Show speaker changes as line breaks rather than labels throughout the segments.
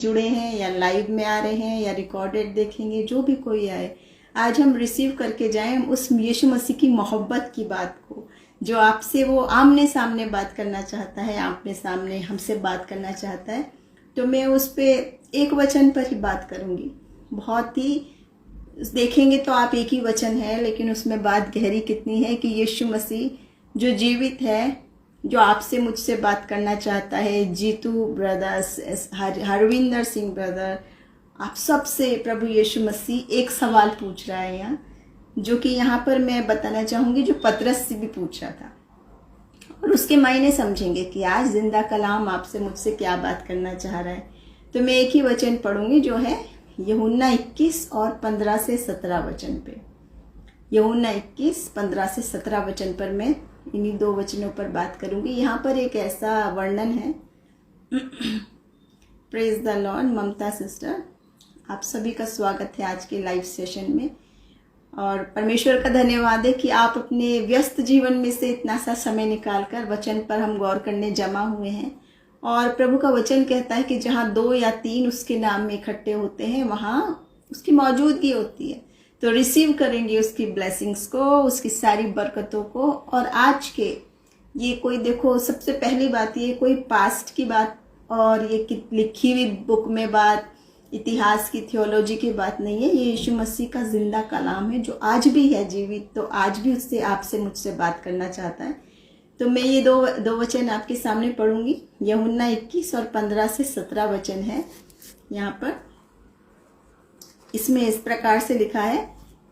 जुड़े हैं या लाइव में आ रहे हैं या रिकॉर्डेड देखेंगे, जो भी कोई आए, आज हम रिसीव करके जाएं उस यीशु मसीह की मोहब्बत की बात को, जो आपसे वो आमने सामने बात करना चाहता है, आमने सामने हमसे बात करना चाहता है। तो मैं उस पर एक वचन पर ही बात करूंगी। बहुत ही देखेंगे तो आप एक ही वचन है, लेकिन उसमें बात गहरी कितनी है कि यीशु मसीह जो जीवित है, जो आपसे मुझसे बात करना चाहता है। जीतू ब्रदर्स, हरविंदर सिंह ब्रदर, आप सबसे प्रभु यीशु मसीह एक सवाल पूछ रहा है यहाँ, जो कि यहाँ पर मैं बताना चाहूँगी, जो पतरस से भी पूछ रहा था, और उसके मायने समझेंगे कि आज जिंदा कलाम आपसे मुझसे क्या बात करना चाह रहा है। तो मैं एक ही वचन पढ़ूंगी, जो है यूहन्ना 21 और 15 से 17 वचन पे। यूहन्ना 21, 15 से 17 वचन पर मैं इन्हीं दो वचनों पर बात करूंगी। यहाँ पर एक ऐसा वर्णन है। Praise the Lord. Mamta sister, आप सभी का स्वागत है आज के लाइव सेशन में, और परमेश्वर का धन्यवाद है कि आप अपने व्यस्त जीवन में से इतना सा समय निकालकर वचन पर हम गौर करने जमा हुए हैं। और प्रभु का वचन कहता है कि जहाँ 2 या 3 उसके नाम में इकट्ठे होते हैं, वहाँ उसकी मौजूदगी होती है। तो रिसीव करेंगे उसकी ब्लेसिंग्स को, उसकी सारी बरकतों को। और आज के ये कोई, देखो, सबसे पहली बात, ये कोई पास्ट की बात और ये लिखी हुई बुक में बात, इतिहास की थियोलॉजी की बात नहीं है। ये यीशु मसीह का जिंदा कलाम है, जो आज भी है जीवित, तो आज भी उससे आपसे मुझसे बात करना चाहता है। तो मैं ये दो वचन आपके सामने पढ़ूंगी। यूहन्ना 21 और 15 से 17 वचन है यहाँ पर। इसमें इस प्रकार से लिखा है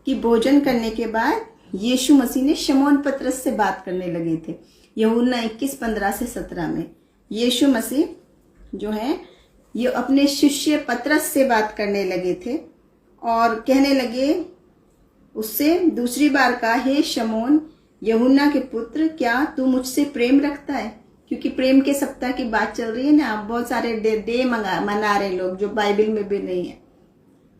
कि भोजन करने के बाद यीशु मसीह ने शमौन पतरस से बात करने लगे थे। यूहन्ना 21, 15 से 17 में यीशु मसीह जो है ये अपने शिष्य पतरस से बात करने लगे थे और कहने लगे उससे दूसरी बार कहा, हे शमौन यूहन्ना के पुत्र, क्या तू मुझसे प्रेम रखता है? क्योंकि प्रेम के सप्ताह की बात चल रही है ना। आप बहुत सारे डे मना रहे लोग, जो बाइबल में भी नहीं है।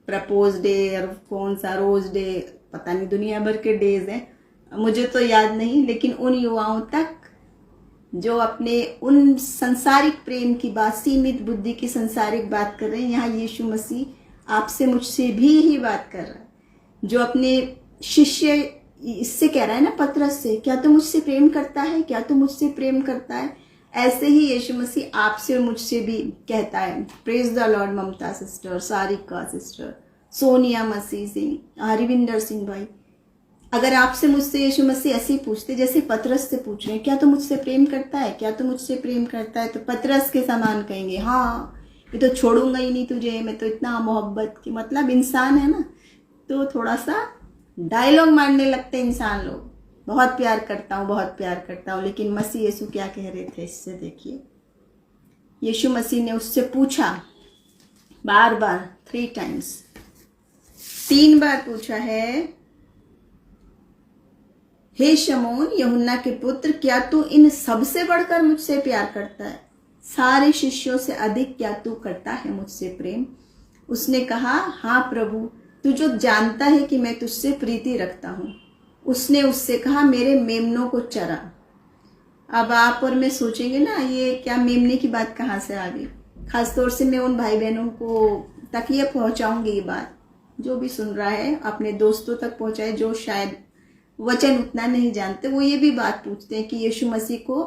प्रपोज डे और कौन सा रोज डे, पता नहीं, दुनिया भर के डेज हैं, मुझे तो याद नहीं। लेकिन उन युवाओं तक जो अपने उन संसारिक प्रेम की बात, सीमित बुद्धि की संसारिक बात कर रहे हैं, यहाँ यीशु मसीह आपसे मुझसे भी ही बात कर रहा है। जो अपने शिष्य, इससे कह रहा है ना, पतरस से, क्या तू मुझसे प्रेम करता है? क्या तू मुझसे प्रेम करता है? ऐसे ही यीशु मसीह आपसे और मुझसे भी कहता है। Praise the Lord. Mamta sister, Sarika sister, Sonia Masih Singh, Harvinder Singh भाई, अगर आपसे मुझसे यीशु मसीह ऐसे ही पूछते जैसे पतरस से पूछ रहे हैं, क्या तू मुझसे प्रेम करता है? क्या तू मुझसे प्रेम करता है? तो पतरस के समान कहेंगे, हाँ, मैं तो छोड़ूंगा ही नहीं तुझे, मैं तो इतना मोहब्बत की, मतलब इंसान है ना, तो थोड़ा सा डायलॉग मारने लगते इंसान लोग। बहुत प्यार करता हूँ, बहुत प्यार करता हूँ। लेकिन मसीह यीशु क्या कह रहे थे, इससे देखिए। यीशु मसीह ने उससे पूछा बार बार, 3 टाइम्स, 3 बार पूछा है, हे शमौन यूहन्ना के पुत्र, क्या तू इन सबसे बढ़कर मुझसे प्यार करता है? सारे शिष्यों से अधिक क्या तू करता है मुझसे प्रेम? उसने कहा, हाँ प्रभु, तू जो जानता है कि मैं तुझसे प्रीति रखता हूँ। उसने उससे कहा, मेरे मेमनों को चरा। अब आप और मैं सोचेंगे ना, ये क्या मेमने की बात कहाँ से आ गई? खासतौर से मैं उन भाई बहनों को तक ये पहुँचाऊँगी, ये बात जो भी सुन रहा है अपने दोस्तों तक पहुँचाए, जो शायद वचन उतना नहीं जानते। वो ये भी बात पूछते हैं कि यीशु मसीह को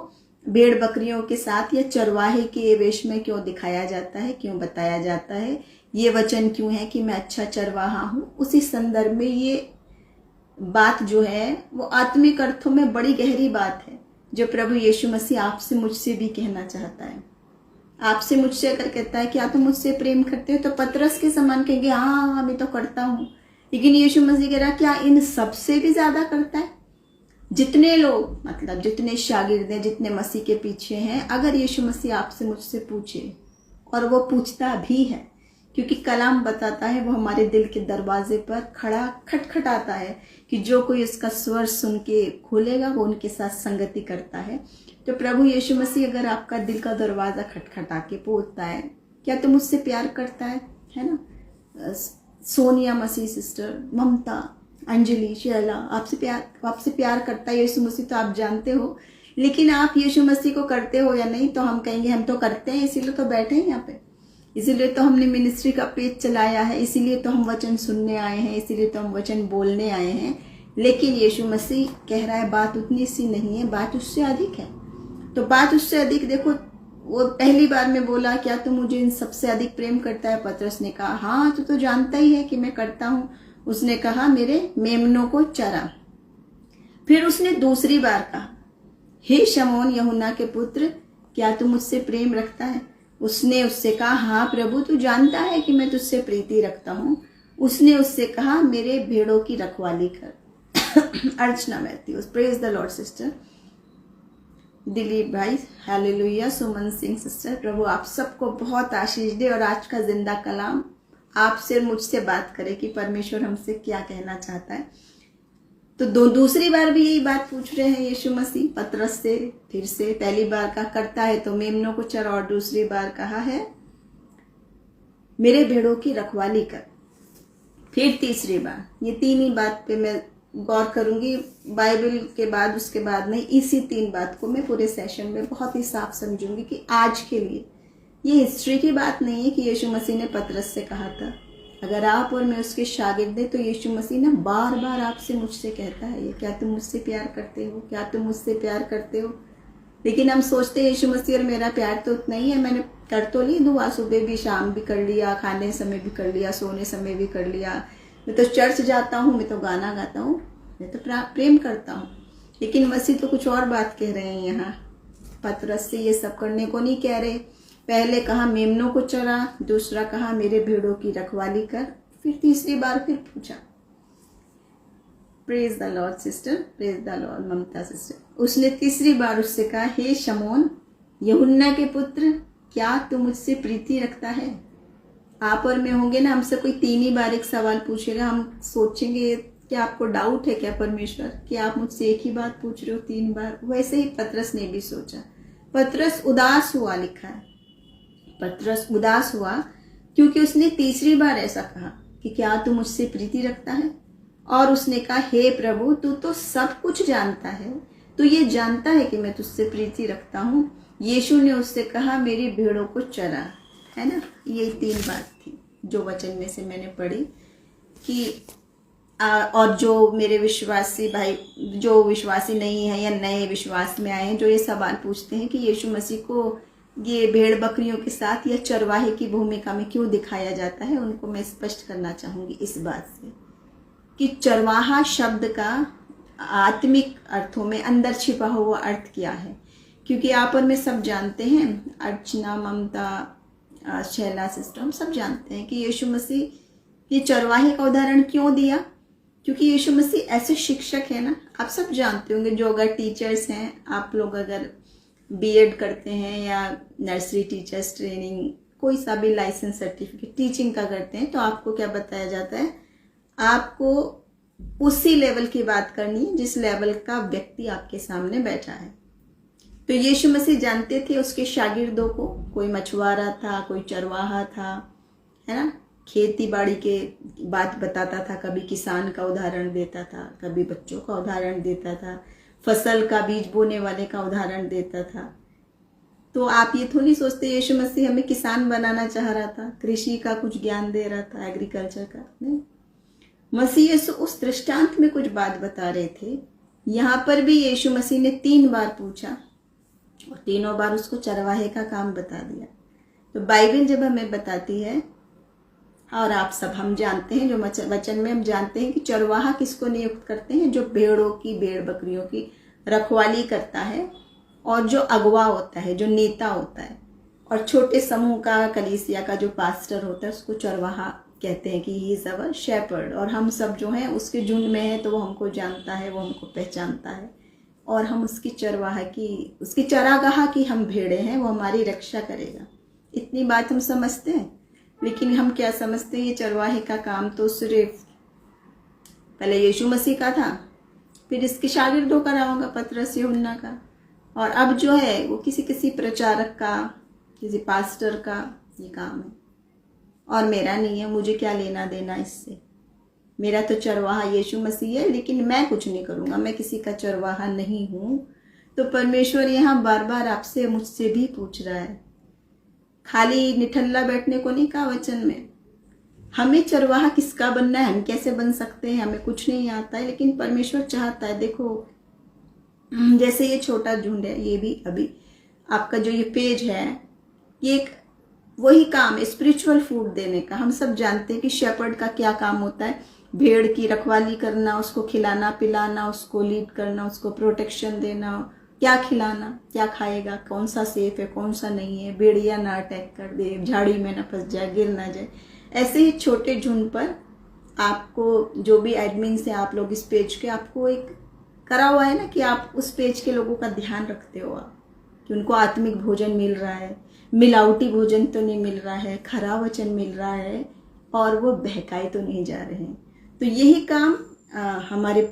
भेड़ बकरियों के साथ या चरवाहे के वेश में क्यों दिखाया जाता है, क्यों बताया जाता है? ये वचन क्यों है कि मैं अच्छा चरवाहा हूँ? उसी संदर्भ में ये बात जो है वो आत्मिक अर्थों में बड़ी गहरी बात है, जो प्रभु यीशु मसीह आपसे मुझसे भी कहना चाहता है। आपसे मुझसे अगर कहता है कि आप तो मुझसे प्रेम करते हो, तो पतरस के समान कहेंगे, हाँ मैं तो करता हूँ। लेकिन यीशु मसीह कह रहा, क्या इन सबसे भी ज्यादा करता है? जितने लोग, मतलब जितने शागिर्द हैं, जितने मसीह के पीछे हैं, अगर यीशु मसीह आपसे मुझसे पूछे, और वो पूछता भी है, क्योंकि कलाम बताता है वो हमारे दिल के दरवाजे पर खड़ा खटखटाता है कि जो कोई उसका स्वर सुन के खोलेगा वो उनके साथ संगति करता है। तो प्रभु यीशु मसीह अगर आपका दिल का दरवाजा खटखटा के पूछता है, क्या तुम मुझसे प्यार करता है ना? सोनिया मसीह सिस्टर, ममता, अंजलि, शैला, आपसे प्यार करता है यीशु मसीह, तो आप जानते हो। लेकिन आप यीशु मसीह को करते हो या नहीं? तो हम कहेंगे हम तो करते हैं, इसीलिए तो बैठे हैं यहाँ पे। इसीलिए तो हमने मिनिस्ट्री का पेज चलाया है, इसीलिए तो हम वचन सुनने आए हैं, इसीलिए तो हम वचन बोलने आए हैं। लेकिन यीशु मसीह कह रहा है बात उतनी सी नहीं है, बात उससे अधिक है। तो बात उससे अधिक, देखो वो पहली बार में बोला क्या तू मुझे इन सबसे अधिक प्रेम करता है? पतरस ने कहा हाँ, तू तो जानता ही है कि मैं करता हूँ। उसने कहा मेरे मेमनों को चरा। फिर उसने दूसरी बार कहा हे शमौन यूहन्ना के पुत्र, क्या तू मुझसे प्रेम रखता है? उसने उससे कहा हाँ प्रभु, तू जानता है कि मैं तुझसे प्रीति रखता हूँ। उसने उससे कहा मेरे भेड़ों की रखवाली कर। Archana Matthews, praise the Lord sister. Dilip भाई, हालेलुया। सुमन सिंह सिस्टर, प्रभु आप सबको बहुत आशीष दे और आज का जिंदा कलाम आपसे मुझसे बात करे कि परमेश्वर हमसे क्या कहना चाहता है। तो दूसरी बार भी यही बात पूछ रहे हैं यीशु मसीह पतरस से। फिर से पहली बार का करता है तो मेमनों को चरा, और दूसरी बार कहा है मेरे भेड़ों की रखवाली कर। फिर तीसरी बार, ये तीन ही बात पे मैं गौर करूंगी बाइबल के बाद, उसके बाद नहीं। इसी तीन बात को मैं पूरे सेशन में बहुत ही साफ समझूंगी कि आज के लिए ये हिस्ट्री की बात नहीं है कि यीशु मसीह ने पतरस से कहा था। अगर आप और मैं उसके शागिर्द हैं तो यीशु मसीह ना बार बार आपसे मुझसे कहता है ये, क्या तुम मुझसे प्यार करते हो? क्या तुम मुझसे प्यार करते हो? लेकिन हम सोचते हैं यीशु मसीह और मेरा प्यार तो उतना ही है, मैंने कर तो ली दुआ, सुबह भी शाम भी कर लिया, खाने समय भी कर लिया, सोने समय भी कर लिया, मैं तो चर्च जाता हूँ, मैं तो गाना गाता हूँ, मैं तो प्रेम करता हूँ। लेकिन मसीह तो कुछ और बात कह रहे हैं यहाँ। पतरस से ये सब करने को नहीं कह रहे। पहले कहा मेमनों को चरा, दूसरा कहा मेरे भेड़ों की रखवाली कर, फिर तीसरी बार फिर पूछा। Praise the Lord sister, praise the Lord Mamta sister. उसने तीसरी बार उससे कहा हे शमौन यूहन्ना के पुत्र, क्या तू मुझसे प्रीति रखता है? आप और मैं होंगे ना, हमसे कोई तीन ही बार एक सवाल पूछेगा, हम सोचेंगे क्या आपको डाउट है क्या परमेश्वर कि आप मुझसे एक ही बात पूछ रहे हो तीन बार? वैसे ही पतरस ने भी सोचा। पतरस उदास हुआ, लिखा है पतरस उदास हुआ क्योंकि उसने तीसरी बार ऐसा कहा कि क्या तू मुझसे प्रीति रखता है? और उसने कहा हे प्रभु, तू तो सब कुछ जानता है, तू ये जानता है कि मैं तुझसे प्रीति रखता हूँ। यीशु ने उससे कहा मेरी भेड़ों को चरा, है ना। ये तीन बात थी जो वचन में से मैंने पढ़ी कि और जो मेरे विश्वासी भाई, जो विश्वासी नहीं है या नए विश्वास में आए हैं, जो ये सवाल पूछते हैं कि यीशु मसीह को ये भेड़ बकरियों के साथ या चरवाहे की भूमिका में क्यों दिखाया जाता है, उनको मैं स्पष्ट करना चाहूंगी इस बात से कि चरवाहा शब्द का आत्मिक अर्थों में अंदर छिपा हुआ अर्थ क्या है। क्योंकि आप और मैं सब जानते हैं, अर्चना, ममता, शैला सिस्टर, हम सब जानते हैं कि यीशु मसीह ये चरवाहे का उदाहरण क्यों दिया। क्योंकि यीशु मसीह ऐसे शिक्षक है ना, आप सब जानते होंगे, जो अगर टीचर्स हैं, आप लोग अगर बीएड करते हैं या नर्सरी टीचर्स ट्रेनिंग, कोई सा भी लाइसेंस सर्टिफिकेट टीचिंग का करते हैं, तो आपको क्या बताया जाता है, आपको उसी लेवल की बात करनी है जिस लेवल का व्यक्ति आपके सामने बैठा है। तो यीशु मसीह जानते थे उसके शागिर्दों को, कोई मछुआरा था, कोई चरवाहा था, है ना, खेती बाड़ी के बात बताता था, कभी किसान का उदाहरण देता था, कभी बच्चों का उदाहरण देता था, फसल का बीज बोने वाले का उदाहरण देता था। तो आप ये थोड़ी सोचते यीशु मसीह हमें किसान बनाना चाह रहा था, कृषि का कुछ ज्ञान दे रहा था, एग्रीकल्चर का नहीं। मसीह यीशु उस दृष्टांत में कुछ बात बता रहे थे। यहाँ पर भी यीशु मसीह ने 3 बार पूछा और तीनों बार उसको चरवाहे का काम बता दिया। तो बाइबल जब हमें बताती है, और आप सब हम जानते हैं, जो वचन में हम जानते हैं कि चरवाहा किसको नियुक्त करते हैं, जो भेड़ों की, भेड़ बकरियों की रखवाली करता है, और जो अगवा होता है, जो नेता होता है, और छोटे समूह का, कलीसिया का जो पास्टर होता है, उसको चरवाहा कहते हैं कि ही इज अवर शेपर्ड। और हम सब जो हैं उसके झुंड में हैं, तो वो हमको जानता है, वो हमको पहचानता है, और हम उसकी चरवाहा की, उसकी चरागाह की हम भेड़े हैं, वो हमारी रक्षा करेगा। इतनी बात हम समझते हैं। लेकिन हम क्या समझते हैं, ये चरवाहे का काम तो सिर्फ पहले यीशु मसीह का था, फिर इसके शागिर्दों का रहा होगा, पतरस, यूहन्ना का, और अब जो है वो किसी प्रचारक का, किसी पास्टर का ये काम है, और मेरा नहीं है। मुझे क्या लेना देना इससे, मेरा तो चरवाहा यीशु मसीह है, लेकिन मैं कुछ नहीं करूँगा, मैं किसी का चरवाहा नहीं हूँ। तो परमेश्वर यहाँ बार बार आपसे, मुझसे भी पूछ रहा है खाली निठल्ला बैठने को नहीं कहा वचन में। हमें चरवाहा किसका बनना है, हम कैसे बन सकते हैं, हमें कुछ नहीं आता है, लेकिन परमेश्वर चाहता है। देखो जैसे ये छोटा झुंड है, ये भी अभी आपका जो ये पेज है, ये एक वही काम है स्पिरिचुअल फूड देने का। हम सब जानते हैं कि शेपर्ड का क्या काम होता है, भेड़ की रखवाली करना, उसको खिलाना पिलाना, उसको लीड करना, उसको प्रोटेक्शन देना, क्या खिलाना, क्या खाएगा, कौन सा सेफ है कौन सा नहीं है, भेड़िया ना अटैक कर दे, झाड़ी में ना फंस जाए, गिर ना जाए। ऐसे ही छोटे झुंड पर आपको जो भी एडमिन से आप लोग इस पेज के, आपको एक करा हुआ है ना कि आप उस पेज के लोगों का ध्यान रखते हो आप, कि उनको आत्मिक भोजन मिल रहा है, मिलावटी भोजन तो नहीं मिल रहा है, खरा वचन मिल रहा है, और वो बहकाए तो नहीं जा रहे हैं। तो यही काम हमारे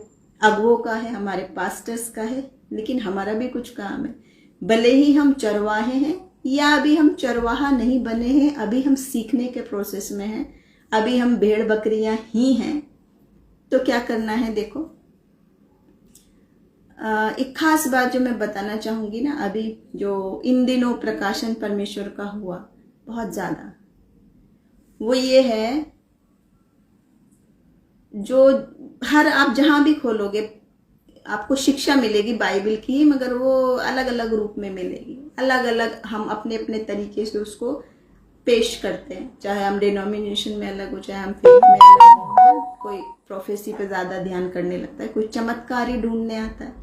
अगुओं का है, हमारे पास्टर्स का है, लेकिन हमारा भी कुछ काम है। भले ही हम चरवाहे हैं या अभी हम चरवाहा नहीं बने हैं, अभी हम सीखने के प्रोसेस में हैं, अभी हम भेड़ बकरियां ही हैं, तो क्या करना है। देखो एक खास बात जो मैं बताना चाहूंगी ना, अभी जो इन दिनों प्रकाशन परमेश्वर का हुआ बहुत ज्यादा, वो ये है, जो हर आप जहां भी खोलोगे आपको शिक्षा मिलेगी बाइबल की, मगर वो अलग अलग रूप में मिलेगी, अलग अलग हम अपने अपने तरीके से उसको पेश करते हैं। चाहे हम डिनोमिनेशन में अलग हो, चाहे हम फेथ में अलग हो, कोई प्रोफेसी पे ज्यादा ध्यान करने लगता है, कोई चमत्कार ही ढूंढने आता है,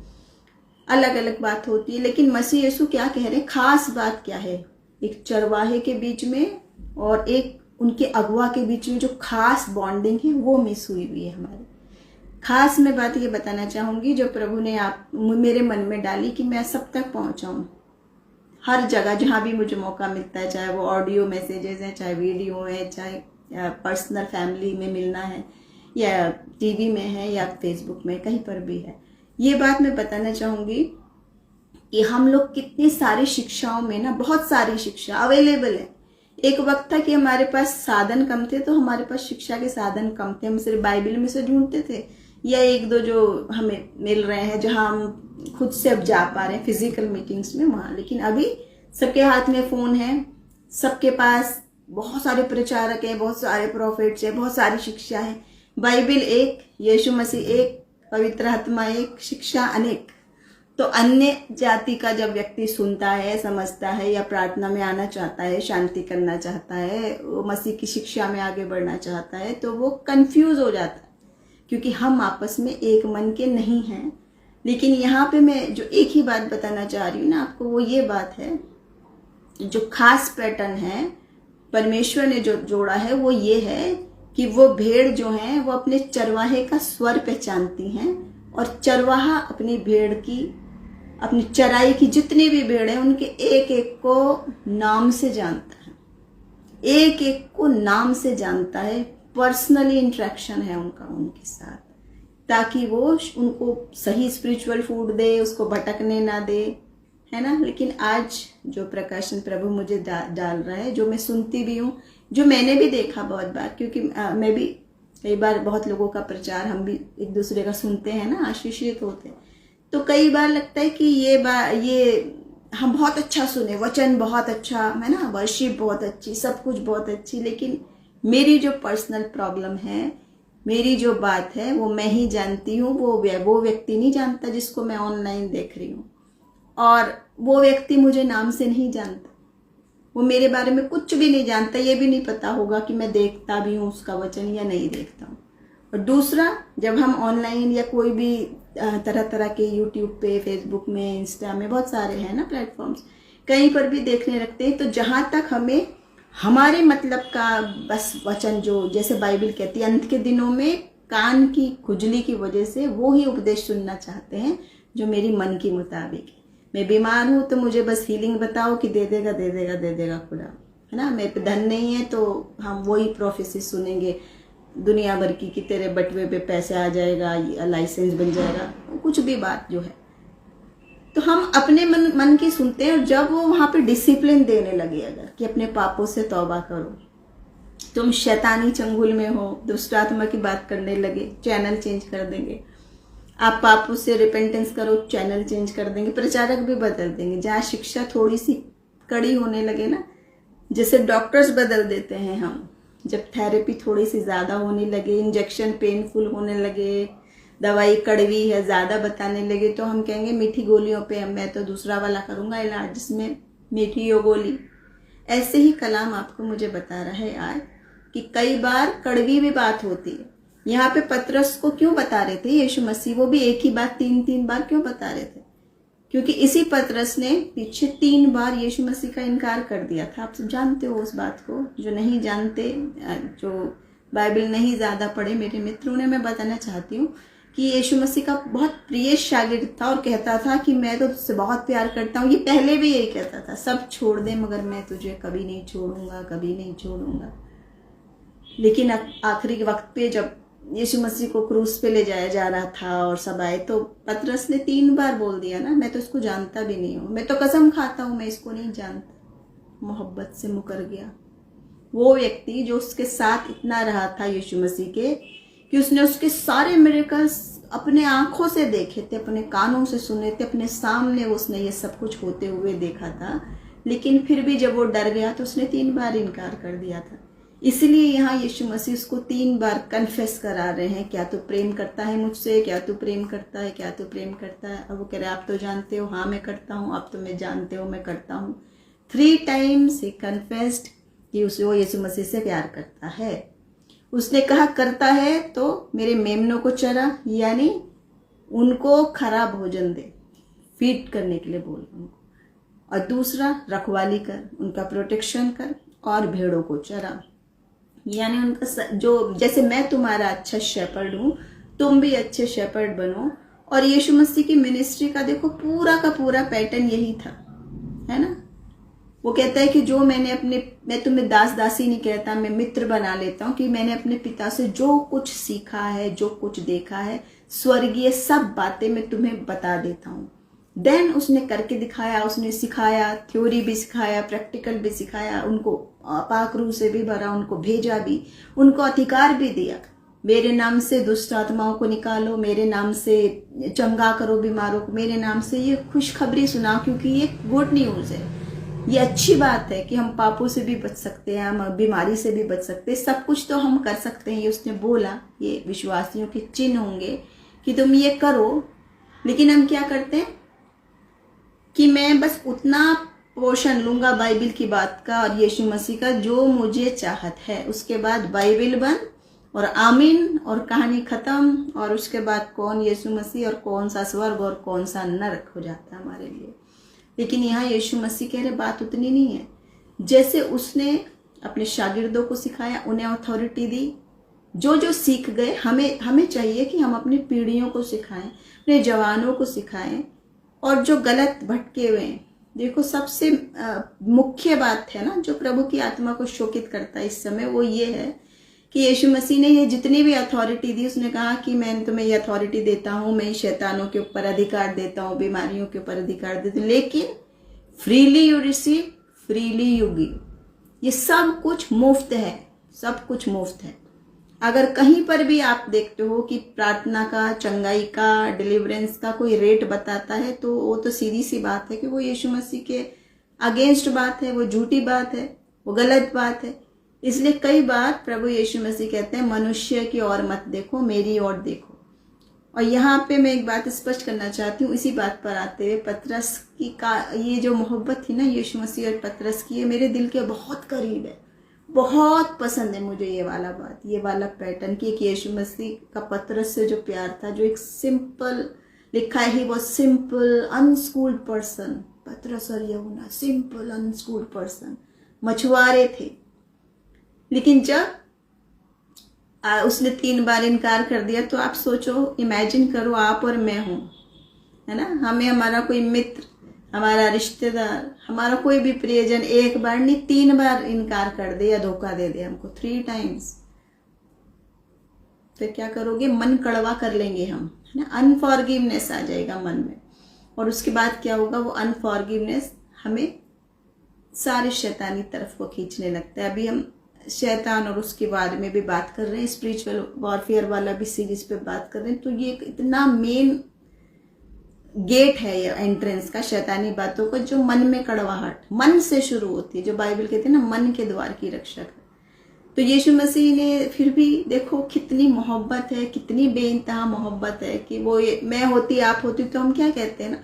अलग अलग बात होती है। लेकिन मसीह यीशु क्या कह रहे हैं, खास बात क्या है, एक चरवाहे के बीच में और एक उनके अगुआ के बीच में जो खास बॉन्डिंग है वो मिस हुई है हमारी। खास मैं बात ये बताना चाहूंगी जो प्रभु ने आप मेरे मन में डाली कि मैं सब तक पहुंचाऊं, हर जगह जहां भी मुझे मौका मिलता है, चाहे वो ऑडियो मैसेजेस हैं, चाहे वीडियो है, चाहे पर्सनल फैमिली में मिलना है, या टीवी में है, या फेसबुक में, कहीं पर भी है। ये बात मैं बताना चाहूंगी कि हम लोग कितनी सारी शिक्षाओं में ना, बहुत सारी शिक्षा अवेलेबल है। एक वक्त था कि हमारे पास साधन कम थे, तो हमारे पास शिक्षा के साधन कम थे, हम सिर्फ बाइबल में से ढूंढते थे, या एक दो जो हमें मिल रहे हैं जहां हम खुद से अब जा पा रहे हैं फिजिकल मीटिंग्स में वहां। लेकिन अभी सबके हाथ में फोन है, सबके पास बहुत सारे प्रचारक हैं, बहुत सारे प्रॉफिट्स हैं, बहुत सारी शिक्षा है। बाइबल एक, यीशु मसीह एक, पवित्र आत्मा एक, शिक्षा अनेक। तो अन्य जाति का जब व्यक्ति सुनता है, समझता है, या प्रार्थना में आना चाहता है, शांति करना चाहता है, वो मसीह की शिक्षा में आगे बढ़ना चाहता है, तो वो कंफ्यूज हो जाता है, क्योंकि हम आपस में एक मन के नहीं हैं। लेकिन यहाँ पे मैं जो एक ही बात बताना चाह रही हूँ ना आपको, वो ये बात है, जो खास पैटर्न है परमेश्वर ने जो जोड़ा है वो ये है कि वो भेड़ जो हैं वो अपने चरवाहे का स्वर पहचानती हैं, और चरवाहा अपनी भेड़ की, अपनी चराई की जितनी भी भेड़ है उनके एक एक को नाम से जानता है, एक एक को नाम से जानता है, पर्सनली इंटरेक्शन है उनका उनके साथ, ताकि वो उनको सही स्पिरिचुअल फूड दे, उसको भटकने ना दे, है ना। लेकिन आज जो प्रकाशन प्रभु मुझे डाल रहा है, जो मैं सुनती भी हूँ, जो मैंने भी देखा बहुत बार, क्योंकि मैं भी कई बार बहुत लोगों का प्रचार हम भी एक दूसरे का सुनते हैं ना, आशीषित होते हैं, तो कई बार लगता है कि ये हम बहुत अच्छा सुने, वचन बहुत अच्छा है ना, वर्शिप बहुत अच्छी, सब कुछ बहुत अच्छी, लेकिन मेरी जो पर्सनल प्रॉब्लम है, मेरी जो बात है वो मैं ही जानती हूँ, वो व्यक्ति नहीं जानता जिसको मैं ऑनलाइन देख रही हूँ, और वो व्यक्ति मुझे नाम से नहीं जानता, वो मेरे बारे में कुछ भी नहीं जानता, ये भी नहीं पता होगा कि मैं देखता भी हूँ उसका वचन या नहीं देखता हूँ। और दूसरा, जब हम ऑनलाइन या कोई भी तरह तरह के यूट्यूब पे, फेसबुक में, इंस्टा में, बहुत सारे हैं ना प्लेटफॉर्म्स, कहीं पर भी देखने लगते हैं, तो जहां तक हमें हमारे मतलब का बस वचन, जो जैसे बाइबल कहती है, अंत के दिनों में कान की खुजली की वजह से वो ही उपदेश सुनना चाहते हैं जो मेरी मन की मुताबिक है। मैं बीमार हूं तो मुझे बस हीलिंग बताओ कि दे देगा दे देगा दे देगा खुदा, है ना। मेरे पे धन नहीं है तो हम वही प्रोफेसी सुनेंगे दुनिया भर की कि तेरे बटवे पे पैसे आ जाएगा, लाइसेंस बन जाएगा, कुछ भी बात जो है, तो हम अपने मन की सुनते हैं। और जब वो वहां पे डिसिप्लिन देने लगे अगर कि अपने पापों से तौबा करो, तुम शैतानी चंगुल में हो, दुष्ट आत्मा की बात करने लगे, चैनल चेंज कर देंगे। आप पापों से रिपेंटेंस करो, चैनल चेंज कर देंगे, प्रचारक भी बदल देंगे। जहाँ शिक्षा थोड़ी सी कड़ी होने लगे ना, जैसे डॉक्टर्स बदल देते हैं हम, जब थेरेपी थोड़ी सी ज़्यादा होने लगे, इंजेक्शन पेनफुल होने लगे, दवाई कड़वी है ज़्यादा बताने लगे, तो हम कहेंगे मीठी गोलियों पे मैं तो दूसरा वाला करूँगा इलाज जिसमें मीठी हो गोली। ऐसे ही कलाम आपको मुझे बता रहा है आज कि कई बार कड़वी भी बात होती है। यहाँ पे पतरस को क्यों बता रहे थे यीशु मसीह, वो भी एक ही बात 3-3 बार क्यों बता रहे थे? क्योंकि इसी पतरस ने पीछे 3 बार यीशु मसीह का इनकार कर दिया था। आप सब जानते हो उस बात को, जो नहीं जानते, जो बाइबल नहीं ज़्यादा पढ़े मेरे मित्र, उन्हें मैं बताना चाहती हूँ कि यीशु मसीह का बहुत प्रिय शागिर्द था और कहता था कि मैं तो तुझसे बहुत प्यार करता हूँ। ये पहले भी यही कहता था, सब छोड़ दे मगर मैं तुझे कभी नहीं छोड़ूंगा, कभी नहीं छोड़ूंगा। लेकिन आखिरी वक्त पे जब यीशु मसीह को क्रूस पे ले जाया जा रहा था और सब आए, तो पतरस ने 3 बार बोल दिया ना, मैं तो इसको जानता भी नहीं हूँ, मैं तो कसम खाता हूँ मैं इसको नहीं जानता। मोहब्बत से मुकर गया वो व्यक्ति जो उसके साथ इतना रहा था यीशु मसीह के, कि उसने उसके सारे मिरेकल्स अपने आंखों से देखे थे, अपने कानों से सुने थे, अपने सामने उसने ये सब कुछ होते हुए देखा था। लेकिन फिर भी जब वो डर गया तो उसने 3 बार इनकार कर दिया था। इसलिए यहाँ यीशु मसीह उसको 3 बार कन्फेस करा रहे हैं, क्या तू प्रेम करता है मुझसे, क्या तू प्रेम करता है, क्या तू प्रेम करता है। और वो कह रहे आप तो जानते हो, हाँ मैं करता हूँ, आप तो मैं जानते हो मैं करता हूँ। 3 टाइम्स ही कन्फेस्ड कि वो यीशु मसीह से प्यार करता है। उसने कहा करता है तो मेरे मेमनों को चरा, यानी उनको खरा भोजन दे, फीड करने के लिए बोल उनको। और दूसरा रखवाली कर, उनका प्रोटेक्शन कर, और भेड़ों को चरा, यानी उनका जो, जैसे मैं तुम्हारा अच्छा शेपर्ड हूँ तुम भी अच्छे शेपर्ड बनो। और यीशु मसीह की मिनिस्ट्री का देखो पूरा का पूरा पैटर्न यही था, है ना। वो कहता है कि जो मैं तुम्हें दास दासी नहीं कहता, मैं मित्र बना लेता हूँ, कि मैंने अपने पिता से जो कुछ सीखा है, जो कुछ देखा है, स्वर्गीय सब बातें मैं तुम्हें बता देता हूँ। देन उसने करके दिखाया, उसने सिखाया, थ्योरी भी सिखाया, प्रैक्टिकल भी सिखाया, उनको पाक रूह से भी भरा, उनको भेजा भी, उनको अधिकार भी दिया, मेरे नाम से दुष्ट आत्माओं को निकालो, मेरे नाम से चंगा करो बीमारों को, मेरे नाम से ये खुशखबरी सुनाओ, क्योंकि ये गुड न्यूज है, ये अच्छी बात है कि हम पापों से भी बच सकते हैं, हम बीमारी से भी बच सकते हैं, सब कुछ तो हम कर सकते हैं। ये उसने बोला, ये विश्वासियों के चिन्ह होंगे कि तुम ये करो। लेकिन हम क्या करते हैं कि मैं बस उतना पोर्शन लूंगा बाइबल की बात का और यीशु मसीह का जो मुझे चाहत है, उसके बाद बाइबल बंद और आमीन और कहानी खत्म। और उसके बाद कौन यीशु मसीह और कौन सा स्वर्ग और कौन सा नरक हो जाता है हमारे लिए। लेकिन यहाँ यीशु मसीह कह रहे बात उतनी नहीं है। जैसे उसने अपने शागिर्दों को सिखाया, उन्हें अथॉरिटी दी, जो जो सीख गए हमें चाहिए कि हम अपनी पीढ़ियों को सिखाएं, अपने जवानों को सिखाएं। और जो गलत भटके हुए हैं, देखो सबसे मुख्य बात है ना जो प्रभु की आत्मा को शोकित करता है इस समय, वो ये है कि यीशु मसीह ने ये जितनी भी अथॉरिटी दी, उसने कहा कि मैं तुम्हें ये अथॉरिटी देता हूँ, मैं शैतानों के ऊपर अधिकार देता हूँ, बीमारियों के ऊपर अधिकार देता हूँ, लेकिन freely you receive freely you give. ये सब कुछ मुफ्त है, सब कुछ मुफ्त है। अगर कहीं पर भी आप देखते हो कि प्रार्थना का, चंगाई का, डिलीवरेंस का कोई रेट बताता है, तो वो तो सीधी सी बात है कि वो यीशु मसीह के अगेंस्ट बात है, वो झूठी बात है, वो गलत बात है। इसलिए कई बार प्रभु यीशु मसीह कहते हैं मनुष्य की ओर मत देखो, मेरी ओर देखो। और यहाँ पे मैं एक बात स्पष्ट करना चाहती हूँ, इसी बात पर आते हुए, पतरस की ये जो मोहब्बत थी ना यीशु मसीह और पतरस की, ये मेरे दिल के बहुत करीब है, बहुत पसंद है मुझे ये वाला बात, ये वाला पैटर्न की, एक यीशु मसीह का पतरस से जो प्यार था, जो एक सिंपल लिखा है, वो सिंपल अनस्कूल्ड पर्सन, पतरस और यूहन्ना सिंपल अनस्कूल्ड पर्सन, मछुआरे थे। लेकिन जब उसने 3 बार इनकार कर दिया, तो आप सोचो, इमेजिन करो आप और मैं हूं, है ना, हमें हमारा कोई मित्र, हमारा रिश्तेदार, हमारा कोई भी प्रियजन 1 बार नहीं 3 बार इनकार कर दे या धोखा दे दे हमको, 3 टाइम्स, तो क्या करोगे? मन कड़वा कर लेंगे हम, है ना, अनफॉरगिवनेस आ जाएगा मन में। और उसके बाद क्या होगा? वो अनफॉरगिवनेस हमें सारे शैतानी तरफ को खींचने लगता है। अभी हम शैतान और उसके बारे में भी बात कर रहे हैं, स्पिरिचुअल वॉरफेयर वाला भी सीरीज पे बात कर रहे हैं। तो ये एक इतना मेन गेट है ये एंट्रेंस का शैतानी बातों का, जो मन में कड़वाहट मन से शुरू होती है, जो बाइबल कहती है ना मन के द्वार की रक्षक है। तो यीशु मसीह ने फिर भी देखो कितनी मोहब्बत है, कितनी बेइंतहा मोहब्बत है कि वो मैं होती आप होती तो हम क्या कहते हैं ना,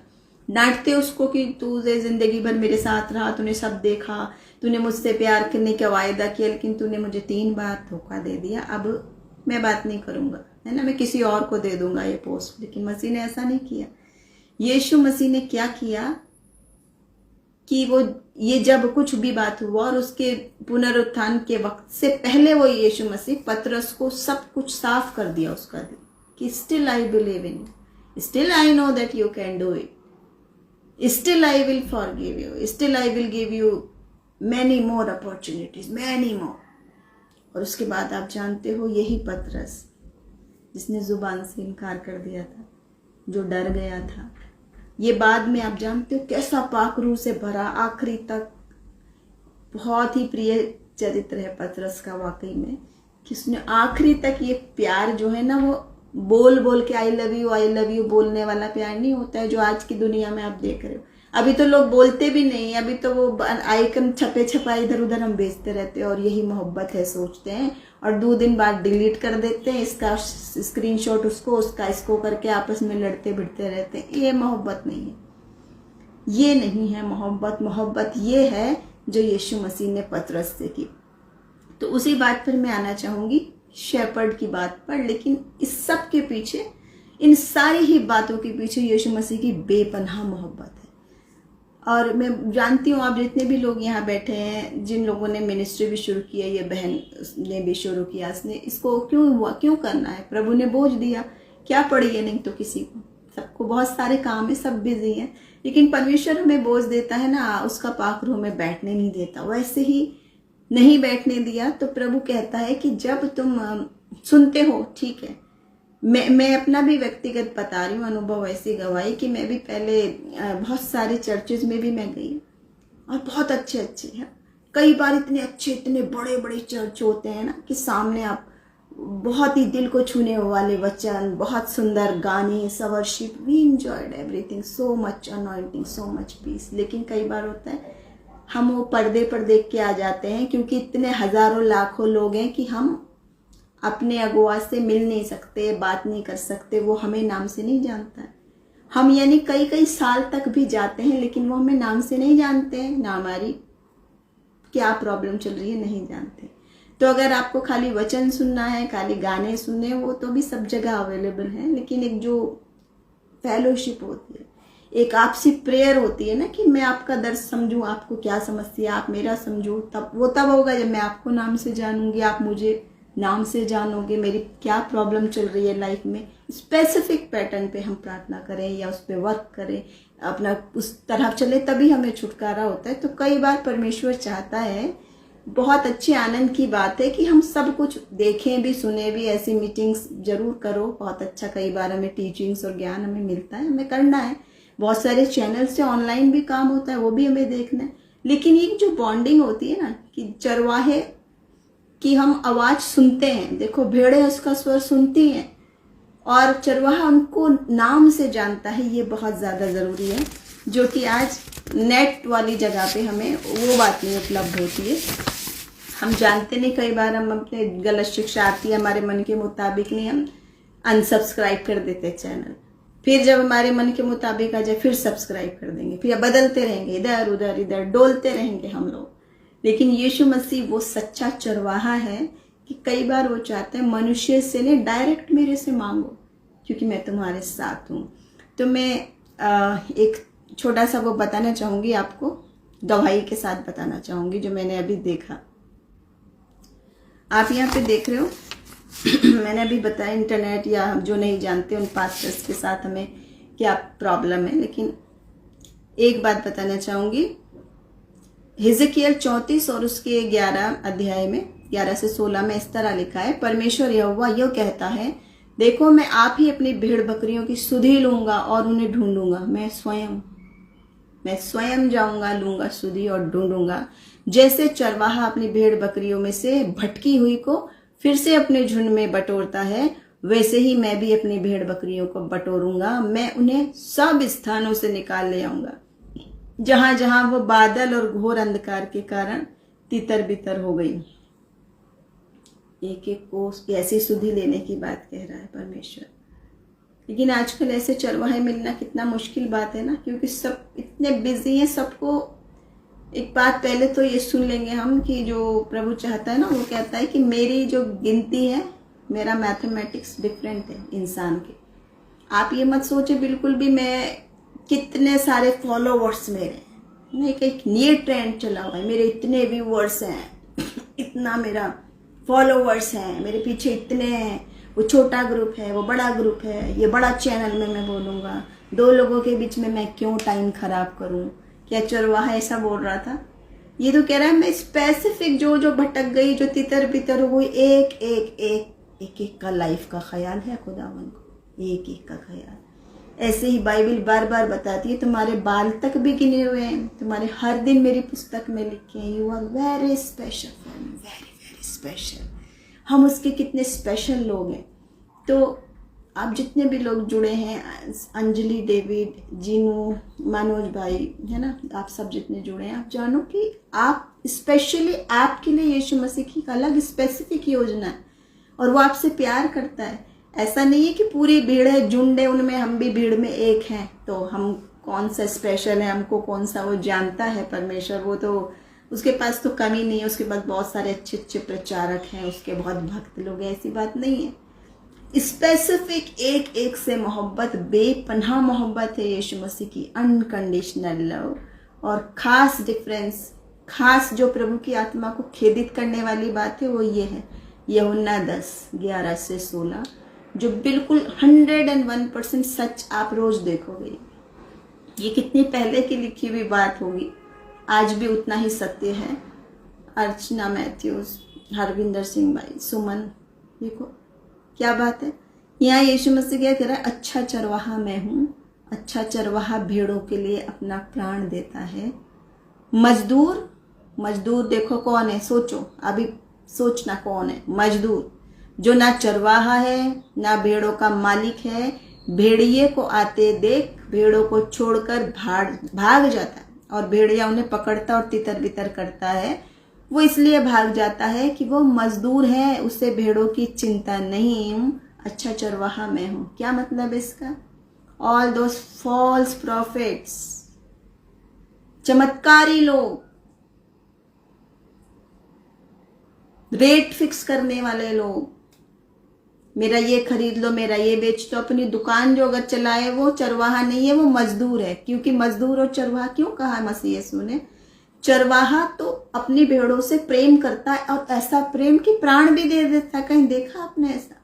डांटते उसको कि तूने जिंदगी भर मेरे साथ रहा, तूने सब देखा, तूने मुझसे प्यार करने का वायदा किया, लेकिन तूने मुझे 3 बार धोखा दे दिया, अब मैं बात नहीं करूंगा, है ना, मैं किसी और को दे दूंगा ये पोस्ट। लेकिन मसीह ने ऐसा नहीं किया। यीशु मसीह ने क्या किया कि वो ये जब कुछ भी बात हुआ और उसके पुनरुत्थान के वक्त से पहले वो यीशु मसीह पतरस को सब कुछ साफ कर दिया उसका दिल कि still I believe in you, still I know that you can do it, still I will forgive you, still I will give you many more opportunities, many more. और उसके बाद आप जानते हो यही पतरस जिसने जुबान से इनकार कर दिया था, जो डर गया था, ये बाद में आप जानते हो कैसा पाक रूह से भरा आखिरी तक, बहुत ही प्रिय चरित्र है पतरस का वाकई में, कि उसने आखिरी तक ये प्यार जो है ना, वो बोल बोल के आई लव यू बोलने वाला प्यार नहीं होता है जो आज की दुनिया में आप देख रहे हो। अभी तो लोग बोलते भी नहीं, अभी तो वो आइकन छपे छपा इधर उधर हम बेचते रहते हैं और यही मोहब्बत है सोचते हैं, और 2 दिन बाद डिलीट कर देते हैं, इसका स्क्रीनशॉट उसको, उसका इसको करके आपस में लड़ते भिड़ते रहते हैं। ये मोहब्बत नहीं है, ये नहीं है मोहब्बत। मोहब्बत ये है जो यीशु मसीह ने पतरस से की। तो उसी बात पर मैं आना चाहूंगी, शेपर्ड की बात पर। लेकिन इस सब के पीछे, इन सारी ही बातों के पीछे यीशु मसीह की बेपनाह मोहब्बत है। और मैं जानती हूँ आप जितने भी लोग यहाँ बैठे हैं, जिन लोगों ने मिनिस्ट्री भी शुरू किया, ये बहन ने भी शुरू किया, उसने इसको क्यों हुआ, क्यों करना है, प्रभु ने बोझ दिया, क्या पड़ी है, नहीं तो किसी को, सबको बहुत सारे काम है, सब बिजी हैं, लेकिन परमेश्वर हमें बोझ देता है ना, उसका पाक रूह में बैठने नहीं देता। वैसे ही नहीं बैठने दिया तो प्रभु कहता है कि जब तुम सुनते हो, ठीक है, मैं अपना भी व्यक्तिगत बता रही हूँ अनुभव, ऐसी गवाही कि मैं भी पहले बहुत सारे चर्चेज में भी मैं गई और बहुत अच्छे हैं, कई बार इतने अच्छे, इतने बड़े बड़े चर्च होते हैं ना कि सामने आप बहुत ही दिल को छूने वाले वचन, बहुत सुंदर गाने, worship, we enjoyed everything, so much anointing, so much peace. लेकिन कई बार होता है हम वो पर्दे पर देख के आ जाते हैं, क्योंकि इतने हजारों लाखों लोग हैं कि हम अपने अगुआ से मिल नहीं सकते, बात नहीं कर सकते, वो हमें नाम से नहीं जानता है। हम यानी कई साल तक भी जाते हैं लेकिन वो हमें नाम से नहीं जानते हैं, ना हमारी क्या प्रॉब्लम चल रही है नहीं जानते। तो अगर आपको खाली वचन सुनना है, खाली गाने सुनने, वो तो भी सब जगह अवेलेबल है, लेकिन एक जो फेलोशिप होती है, एक आपसी प्रेयर होती है ना कि मैं आपका दर्द समझूं, आपको क्या समस्या, आप मेरा समझो, तब होगा जब मैं आपको नाम से जानूंगी, आप मुझे नाम से जानोगे, मेरी क्या प्रॉब्लम चल रही है लाइफ में। स्पेसिफिक पैटर्न पे हम प्रार्थना करें या उस पर वर्क करें, अपना उस तरह चले, तभी हमें छुटकारा होता है। तो कई बार परमेश्वर चाहता है, बहुत अच्छे आनंद की बात है कि हम सब कुछ देखें भी, सुने भी, ऐसी मीटिंग्स जरूर करो, बहुत अच्छा, कई बार हमें टीचिंग्स और ज्ञान हमें मिलता है, हमें करना है। बहुत सारे चैनल से ऑनलाइन भी काम होता है, वो भी हमें देखना है। लेकिन ये जो बॉन्डिंग होती है ना कि चरवाहे कि हम आवाज सुनते हैं, देखो भेड़े उसका स्वर सुनती हैं और चरवाहा उनको नाम से जानता है, ये बहुत ज्यादा जरूरी है, जो कि आज नेट वाली जगह पे हमें वो बात नहीं उपलब्ध होती है। हम जानते नहीं, कई बार हम अपने गलत शिक्षा आती है हमारे मन के मुताबिक नहीं, हम अनसब्सक्राइब कर देते चैनल, फिर जब हमारे मन के मुताबिक आ जाए फिर सब्सक्राइब कर देंगे, फिर बदलते रहेंगे, इधर उधर डोलते रहेंगे हम लोग। लेकिन यीशु मसीह वो सच्चा चरवाहा है कि कई बार वो चाहते हैं मनुष्य से ने डायरेक्ट मेरे से मांगो, क्योंकि मैं तुम्हारे साथ हूँ। तो मैं एक छोटा सा वो बताना चाहूंगी आपको, गवाही के साथ बताना चाहूंगी जो मैंने अभी देखा। आप यहाँ पे देख रहे हो मैंने अभी बताया इंटरनेट या जो नहीं जानते उन पास्टर्स के साथ हमें क्या प्रॉब्लम है। लेकिन एक बात बताना चाहूंगी, हिजकियेल 34 और उसके 11 अध्याय में 11 से 16 में इस तरह लिखा है, परमेश्वर यहोवा यह कहता है, देखो मैं आप ही अपनी भेड़ बकरियों की सुधि लूंगा और उन्हें ढूंढूंगा, मैं स्वयं जाऊंगा, लूंगा सुधि और ढूंढूंगा। जैसे चरवाहा अपनी भेड़ बकरियों में से भटकी हुई को फिर से अपने झुंड में बटोरता है वैसे ही मैं भी अपनी भेड़ बकरियों को बटोरूंगा। मैं उन्हें सब स्थानों से निकाल ले आऊंगा जहां जहां वो बादल और घोर अंधकार के कारण तितर बितर हो गई। एक एक को ऐसी सुधि लेने की बात कह रहा है परमेश्वर। लेकिन आजकल ऐसे चरवाहे मिलना कितना मुश्किल बात है ना, क्योंकि सब इतने बिजी हैं। सबको एक बात पहले तो ये सुन लेंगे हम कि जो प्रभु चाहता है ना, वो कहता है कि मेरी जो गिनती है, मेरा मैथमेटिक्स डिफरेंट है इंसान के। आप ये मत सोचे बिल्कुल भी मैं कितने सारे फॉलोवर्स मेरे, नहीं, एक नई ट्रेंड चला हुआ है, मेरे इतने व्यूवर्स हैं, इतना मेरा फॉलोवर्स हैं, मेरे पीछे इतने हैं, वो छोटा ग्रुप है, वो बड़ा ग्रुप है, ये बड़ा चैनल में मैं बोलूँगा, 2 लोगों के बीच में मैं क्यों टाइम खराब करूँ। क्या चरवाहा ऐसा बोल रहा था? ये तो कह रहा है मैं स्पेसिफिक जो जो भटक गई, जो तितर बितर हो गई, एक एक एक एक एक का लाइफ का ख्याल है खुदावन को, एक एक का ख्याल। ऐसे ही बाइबल बार बार बताती है, तुम्हारे बाल तक भी गिने हुए हैं, तुम्हारे हर दिन मेरी पुस्तक में लिखे हैं, you are very special for me, very very special. हम उसके कितने स्पेशल लोग हैं। तो आप जितने भी लोग जुड़े हैं, अंजलि, डेविड, जीनू, मनोज भाई, है ना, आप सब जितने जुड़े हैं, आप जानो कि आप स्पेशली आपके लिए यीशु मसीह की अलग स्पेसिफिक योजना है और वो आपसे प्यार करता है। ऐसा नहीं है कि पूरी भीड़ है, झुंड है, उनमें हम भी भीड़ में एक हैं, तो हम कौन सा स्पेशल है, हमको कौन सा वो जानता है परमेश्वर। वो तो उसके पास तो कमी नहीं है, उसके पास बहुत सारे अच्छे अच्छे प्रचारक हैं, उसके बहुत भक्त लोग हैं, ऐसी बात नहीं है। स्पेसिफिक एक एक से मोहब्बत, बेपनाह मोहब्बत है यीशु मसीह की, अनकंडीशनल लव। और खास डिफरेंस, खास जो प्रभु की आत्मा को खेदित करने वाली बात है वो ये है, यूहन्ना 10:11-16, जो बिल्कुल 101% सच आप रोज देखोगे। ये कितनी पहले की लिखी हुई बात होगी, आज भी उतना ही सत्य है। अर्चना मैथ्यूज, हरविंदर सिंह भाई, सुमन, देखो क्या बात है। यहाँ यीशु मसीह क्या कह रहा है, अच्छा चरवाहा मैं हूँ, अच्छा चरवाहा भेड़ों के लिए अपना प्राण देता है। मजदूर, मजदूर देखो कौन है, सोचो अभी, सोचना कौन है मजदूर, जो ना चरवाहा है ना भेड़ों का मालिक है। भेड़िए को आते देख भेड़ों को छोड़कर भाग जाता है, और भेड़िया उन्हें पकड़ता और तितर बितर करता है। वो इसलिए भाग जाता है कि वो मजदूर है, उसे भेड़ों की चिंता नहीं। अच्छा चरवाहा मैं हूं। क्या मतलब इसका? ऑल दोस फॉल्स प्रॉफिट्स, चमत्कारी लोग, रेट फिक्स करने वाले लोग, मेरा ये खरीद लो, मेरा ये बेच दो, अपनी दुकान जो अगर चलाए वो चरवाहा नहीं है, वो मजदूर है। क्योंकि मजदूर और चरवाहा क्यों कहा मसीह यीशु ने? चरवाहा तो अपनी भेड़ों से प्रेम करता है, और ऐसा प्रेम कि प्राण भी दे देता है। कहीं देखा आपने ऐसा?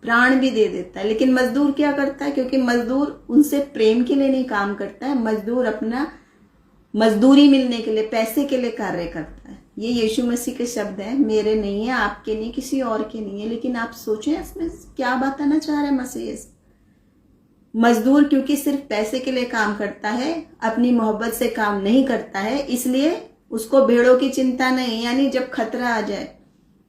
प्राण भी दे देता है। लेकिन मजदूर क्या करता है? क्योंकि मजदूर उनसे प्रेम के लिए नहीं काम करता है, मजदूर अपना मजदूरी मिलने के लिए, पैसे के लिए कार्य करता है। ये यीशु मसीह के शब्द हैं, मेरे नहीं है, आपके नहीं, किसी और के नहीं है। लेकिन आप सोचें इसमें क्या बताना चाह रहे हैं मसीह। मजदूर क्योंकि सिर्फ पैसे के लिए काम करता है, अपनी मोहब्बत से काम नहीं करता है, इसलिए उसको भेड़ों की चिंता नहीं। यानी जब खतरा आ जाए,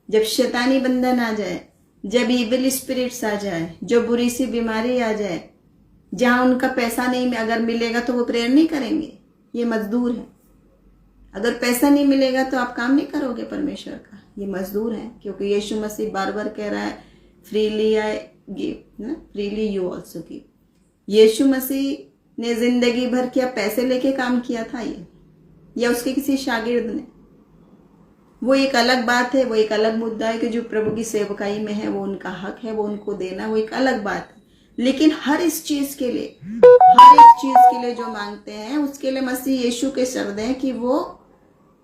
जब शैतानी बंधन आ जाए, जब इविल स्पिरिट्स आ जाए, जो बुरी सी बीमारी आ जाए, जहां उनका पैसा नहीं अगर मिलेगा तो वो प्रेयर नहीं करेंगे। ये मजदूर है। अगर पैसा नहीं मिलेगा तो आप काम नहीं करोगे परमेश्वर का। ये मजदूर है। क्योंकि यीशु मसीह बार बार कह रहा है, फ्रीली आई गिव, ना, फ्रीली यू ऑल्सो गिव। यीशु मसीह ने जिंदगी भर क्या पैसे लेके काम किया था ये, या उसके किसी शागिर्द ने? वो एक अलग बात है, वो एक अलग मुद्दा है कि जो प्रभु की सेवकाई में है वो उनका हक है, वो उनको देना, वो एक अलग बात है। लेकिन हर इस चीज के लिए, हर एक चीज के लिए जो मांगते हैं उसके लिए मसीह यीशु के शब्द हैं कि वो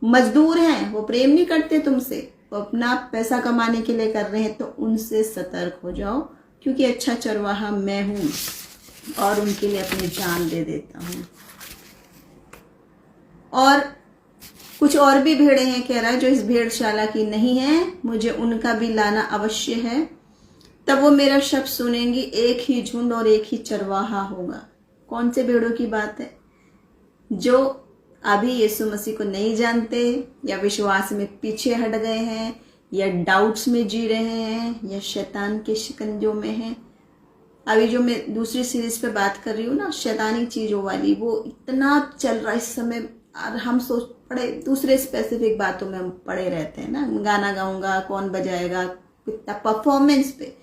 मजदूर हैं, वो प्रेम नहीं करते तुमसे, वो अपना पैसा कमाने के लिए कर रहे हैं। तो उनसे सतर्क हो जाओ, क्योंकि अच्छा चरवाहा मैं हूं और उनके लिए अपनी जान दे देता हूं। और कुछ और भी भेड़ें हैं, कह रहा है, जो इस भेड़शाला की नहीं है, मुझे उनका भी लाना अवश्य है। तब वो मेरा शब्द सुनेंगी, एक ही झुंड और एक ही चरवाहा होगा। कौन से भेड़ों की बात है? जो अभी यीशु मसीह को नहीं जानते, या विश्वास में पीछे हट गए हैं, या डाउट्स में जी रहे हैं या शैतान के शिकंजों में हैं। अभी जो मैं दूसरी सीरीज पे बात कर रही हूँ ना, शैतानी चीज़ों वाली, वो इतना चल रहा है इस समय, और हम सोच पड़े दूसरे स्पेसिफिक बातों में हम पड़े रहते हैं ना, गाना गाऊंगा, कौन बजाएगा, कितना परफॉर्मेंस पे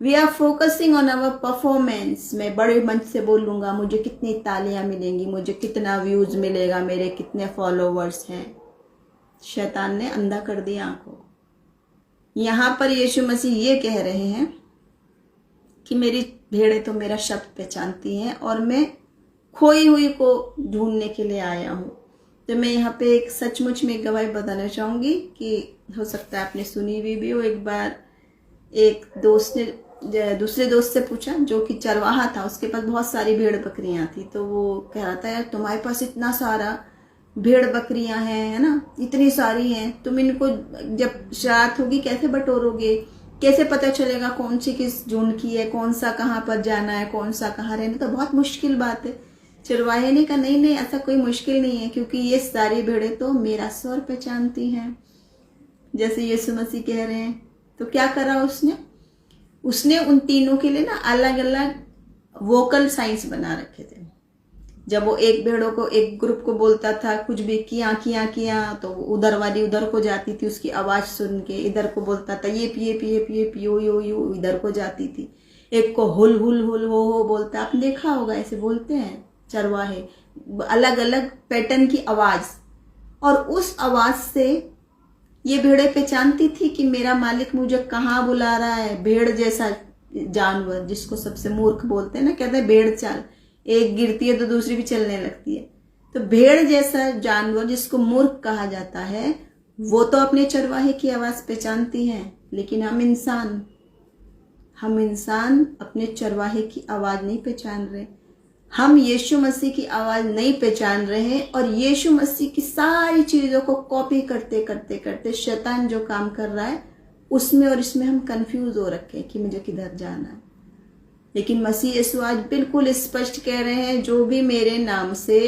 we are focusing on our performance. मैं बड़े मंच से बोलूंगा, मुझे कितनी तालियां मिलेंगी, मुझे कितना व्यूज मिलेगा, मेरे कितने फॉलोवर्स हैं। शैतान ने अंधा कर दिया आंखों। यहां पर यीशु मसीह ये कह रहे हैं कि मेरी भेड़ें तो मेरा शब्द पहचानती हैं और मैं खोई हुई को ढूंढने के लिए आया हूं। तो मैं यहाँ पे एक सचमुच में गवाही बताना चाहूंगी कि हो सकता है आपने सुनी हुई भी हो। एक बार एक दोस्त ने दूसरे दोस्त से पूछा, जो कि चरवाहा था, उसके पास बहुत सारी भेड़ बकरियां थी। तो वो कह रहा था, यार तुम्हारे पास इतना सारा भेड़ बकरियां हैं, है ना, इतनी सारी हैं, तुम इनको जब शरारत होगी कैसे बटोरोगे, कैसे पता चलेगा कौन सी किस झुंड की है, कौन सा कहाँ पर जाना है, कौन सा कहाँ रहना, तो बहुत मुश्किल बात है। चरवाहे ने कहा, नहीं नहीं, ऐसा कोई मुश्किल नहीं है, क्योंकि ये सारी भेड़ें तो मेरा स्वर पहचानती हैं, जैसे यीशु मसीह कह रहे हैं। तो क्या करा उसने उन तीनों के लिए ना अलग अलग वोकल साइंस बना रखे थे। जब वो एक भेड़ों को, एक ग्रुप को बोलता था कुछ भी, किया किया किया, तो उधर वाली उधर को जाती थी, उसकी आवाज सुन के। इधर को बोलता था ये पिए पिए पिए पियो यो यो, इधर को जाती थी। एक को हुल हुल हुल हो बोलता, आपने देखा होगा, ऐसे बोलते हैं चरवाहे, अलग अलग पैटर्न की आवाज। और उस आवाज से ये भेड़ें पहचानती थी कि मेरा मालिक मुझे कहाँ बुला रहा है। भेड़ जैसा जानवर, जिसको सबसे मूर्ख बोलते हैं ना, कहते हैं भेड़ चाल, एक गिरती है तो दूसरी भी चलने लगती है। तो भेड़ जैसा जानवर जिसको मूर्ख कहा जाता है, वो तो अपने चरवाहे की आवाज पहचानती हैं। लेकिन हम इंसान अपने चरवाहे की आवाज नहीं पहचान रहे। हम यीशु मसीह की आवाज नहीं पहचान रहे हैं, और यीशु मसीह की सारी चीजों को कॉपी करते करते करते शैतान जो काम कर रहा है, उसमें और इसमें हम कंफ्यूज हो रखे हैं कि मुझे किधर जाना है। लेकिन मसीह यीशु आज बिल्कुल स्पष्ट कह रहे हैं, जो भी मेरे नाम से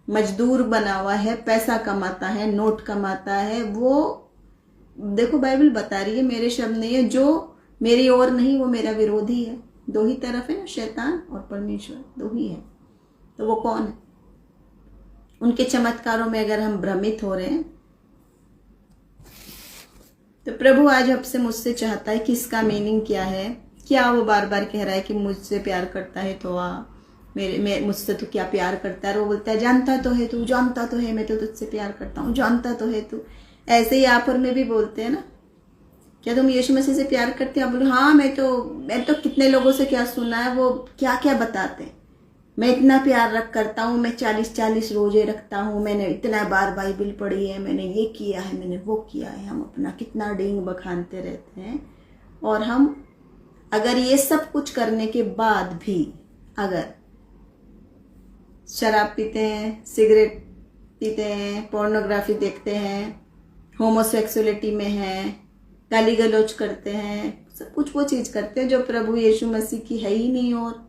मजदूर बना हुआ है, पैसा कमाता है, नोट कमाता है, वो देखो बाइबल बता रही है, मेरे शब्द नहीं है, जो मेरी ओर नहीं वो मेरा विरोधी है। दो ही तरफ है ना, शैतान और परमेश्वर, दो ही है। तो वो कौन है? उनके चमत्कारों में अगर हम भ्रमित हो रहे हैं, तो प्रभु आज आपसे मुझसे चाहता है कि इसका मीनिंग क्या है। क्या वो बार बार कह रहा है कि मुझसे प्यार करता है तो मुझसे तो क्या प्यार करता है? वो बोलता है, जानता तो है तू, जानता तो है मैं तो तुझसे प्यार करता हूँ, जानता तो है तू। ऐसे ही आप और मैं भी बोलते हैं ना, क्या तुम यीशु मसीह से प्यार करते हैं? आप बोलो, हाँ मैं तो कितने लोगों से क्या सुना है, वो क्या क्या बताते हैं, मैं इतना प्यार करता हूँ, मैं 40-40 रोजे रखता हूँ, मैंने इतना बार बाइबल पढ़ी है, मैंने ये किया है, मैंने वो किया है। हम अपना कितना डींग बखानते रहते हैं। और हम अगर ये सब कुछ करने के बाद भी अगर शराब पीते हैं, सिगरेट पीते हैं, पोर्नोग्राफी देखते हैं, होमोसेक्सुअलिटी में हैं, गाली गलौज करते हैं, सब कुछ वो चीज करते हैं जो प्रभु यीशु मसीह की है ही नहीं, और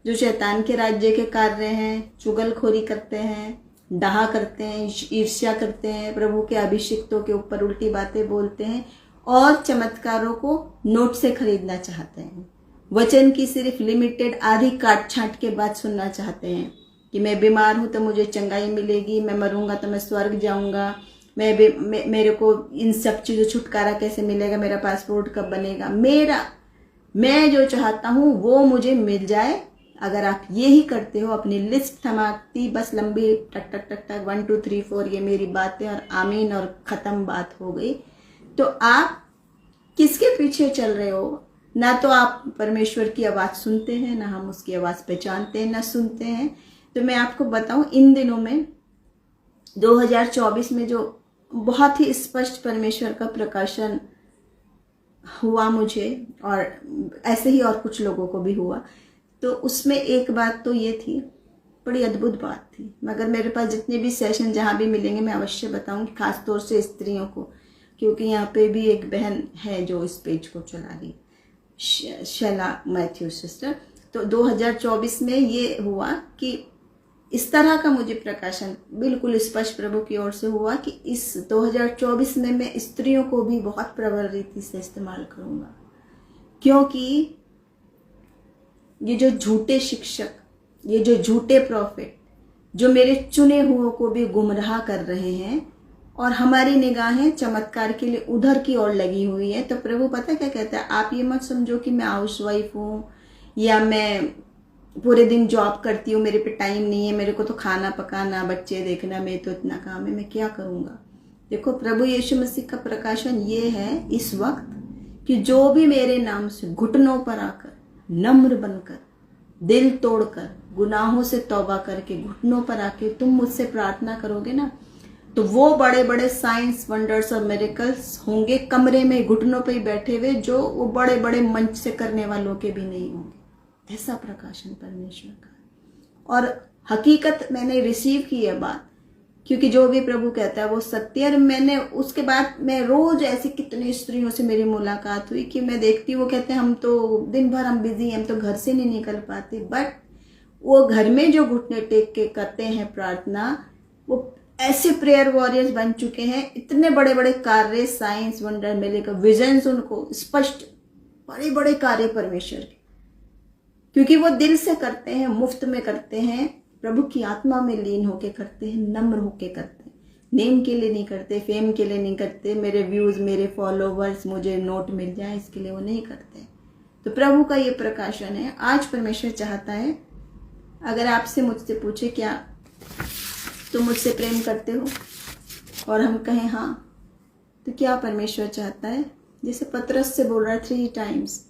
जो शैतान के राज्य के कार्य हैं, चुगलखोरी करते हैं, डाहा करते हैं, ईर्ष्या करते हैं, प्रभु के अभिषिक्तों के ऊपर उल्टी बातें बोलते हैं, और चमत्कारों को नोट से खरीदना चाहते हैं, वचन की सिर्फ लिमिटेड आधी काट छांट के बाद सुनना चाहते हैं कि मैं बीमार हूं तो मुझे चंगाई मिलेगी, मैं मरूंगा तो मैं स्वर्ग जाऊंगा, मेरे को इन सब चीजों छुटकारा कैसे मिलेगा, मेरा पासपोर्ट कब बनेगा, मैं जो चाहता हूं वो मुझे मिल जाए। अगर आप ये ही करते हो, अपनी लिस्ट थमाती बस लंबी, टक टक टक टक 1 2 3 4 ये मेरी बातें और आमीन और खत्म, बात हो गई, तो आप किसके पीछे चल रहे हो? ना तो आप परमेश्वर की आवाज सुनते हैं, ना हम उसकी आवाज पहचानते हैं, ना सुनते हैं। तो मैं आपको बताऊं, इन दिनों में 2024 में जो बहुत ही स्पष्ट परमेश्वर का प्रकाशन हुआ मुझे, और ऐसे ही और कुछ लोगों को भी हुआ, तो उसमें एक बात तो ये थी, बड़ी अद्भुत बात थी। मगर मेरे पास जितने भी सेशन जहाँ भी मिलेंगे मैं अवश्य बताऊंगी, खासतौर से स्त्रियों को, क्योंकि यहाँ पे भी एक बहन है जो इस पेज को चला रही, शैला मैथ्यू सिस्टर। तो 2024 में ये हुआ कि इस तरह का मुझे प्रकाशन बिल्कुल स्पष्ट प्रभु की ओर से हुआ कि इस 2024 में मैं स्त्रियों को भी बहुत प्रबल रीति से इस्तेमाल करूंगा, क्योंकि ये जो झूठे शिक्षक, ये जो झूठे प्रॉफिट, जो मेरे चुने हुओं को भी गुमराह कर रहे हैं और हमारी निगाहें चमत्कार के लिए उधर की ओर लगी हुई है। तो प्रभु पता क्या कहता है, आप ये मत समझो कि मैं हाउसवाइफ हूँ या मैं पूरे दिन जॉब करती हूँ, मेरे पे टाइम नहीं है, मेरे को तो खाना पकाना, बच्चे देखना, मेरे तो इतना काम है, मैं क्या करूँगा। देखो प्रभु यीशु मसीह का प्रकाशन ये है इस वक्त कि जो भी मेरे नाम से घुटनों पर आकर, नम्र बनकर, दिल तोड़कर, गुनाहों से तौबा करके, घुटनों पर आके तुम मुझसे प्रार्थना करोगे ना, तो वो बड़े बड़े साइंस, वंडर्स और मिरेकल्स होंगे कमरे में घुटनों पे ही बैठे हुए, जो वो बड़े बड़े मंच से करने वालों के भी नहीं होंगे। ऐसा प्रकाशन परमेश्वर का। और हकीकत मैंने रिसीव की है बात, क्योंकि जो भी प्रभु कहता है वो सत्य। और मैंने उसके बाद मैं रोज ऐसी कितनी स्त्रियों से मेरी मुलाकात हुई कि मैं देखती हूँ, वो कहते हैं हम तो दिन भर हम बिजी हैं, हम तो घर से नहीं निकल पाते, बट वो घर में जो घुटने टेक के करते हैं प्रार्थना, वो ऐसे प्रेयर वॉरियर्स बन चुके हैं। इतने बड़े बड़े कार्य, साइंस, वंडर, मिलेगा विजन्स उनको स्पष्ट, बड़े बड़े कार्य परमेश्वर के, क्योंकि वो दिल से करते हैं, मुफ्त में करते हैं, प्रभु की आत्मा में लीन होके करते हैं, नम्र होके करते हैं, नेम के लिए नहीं करते, फेम के लिए नहीं करते, मेरे व्यूज, मेरे फॉलोवर्स, मुझे नोट मिल जाए, इसके लिए वो नहीं करते। तो प्रभु का ये प्रकाशन है। आज परमेश्वर चाहता है, अगर आपसे मुझसे पूछे क्या तुम मुझसे प्रेम करते हो, और हम कहें हाँ, तो क्या परमेश्वर चाहता है? जैसे पतरस से बोल रहा है 3 टाइम्स,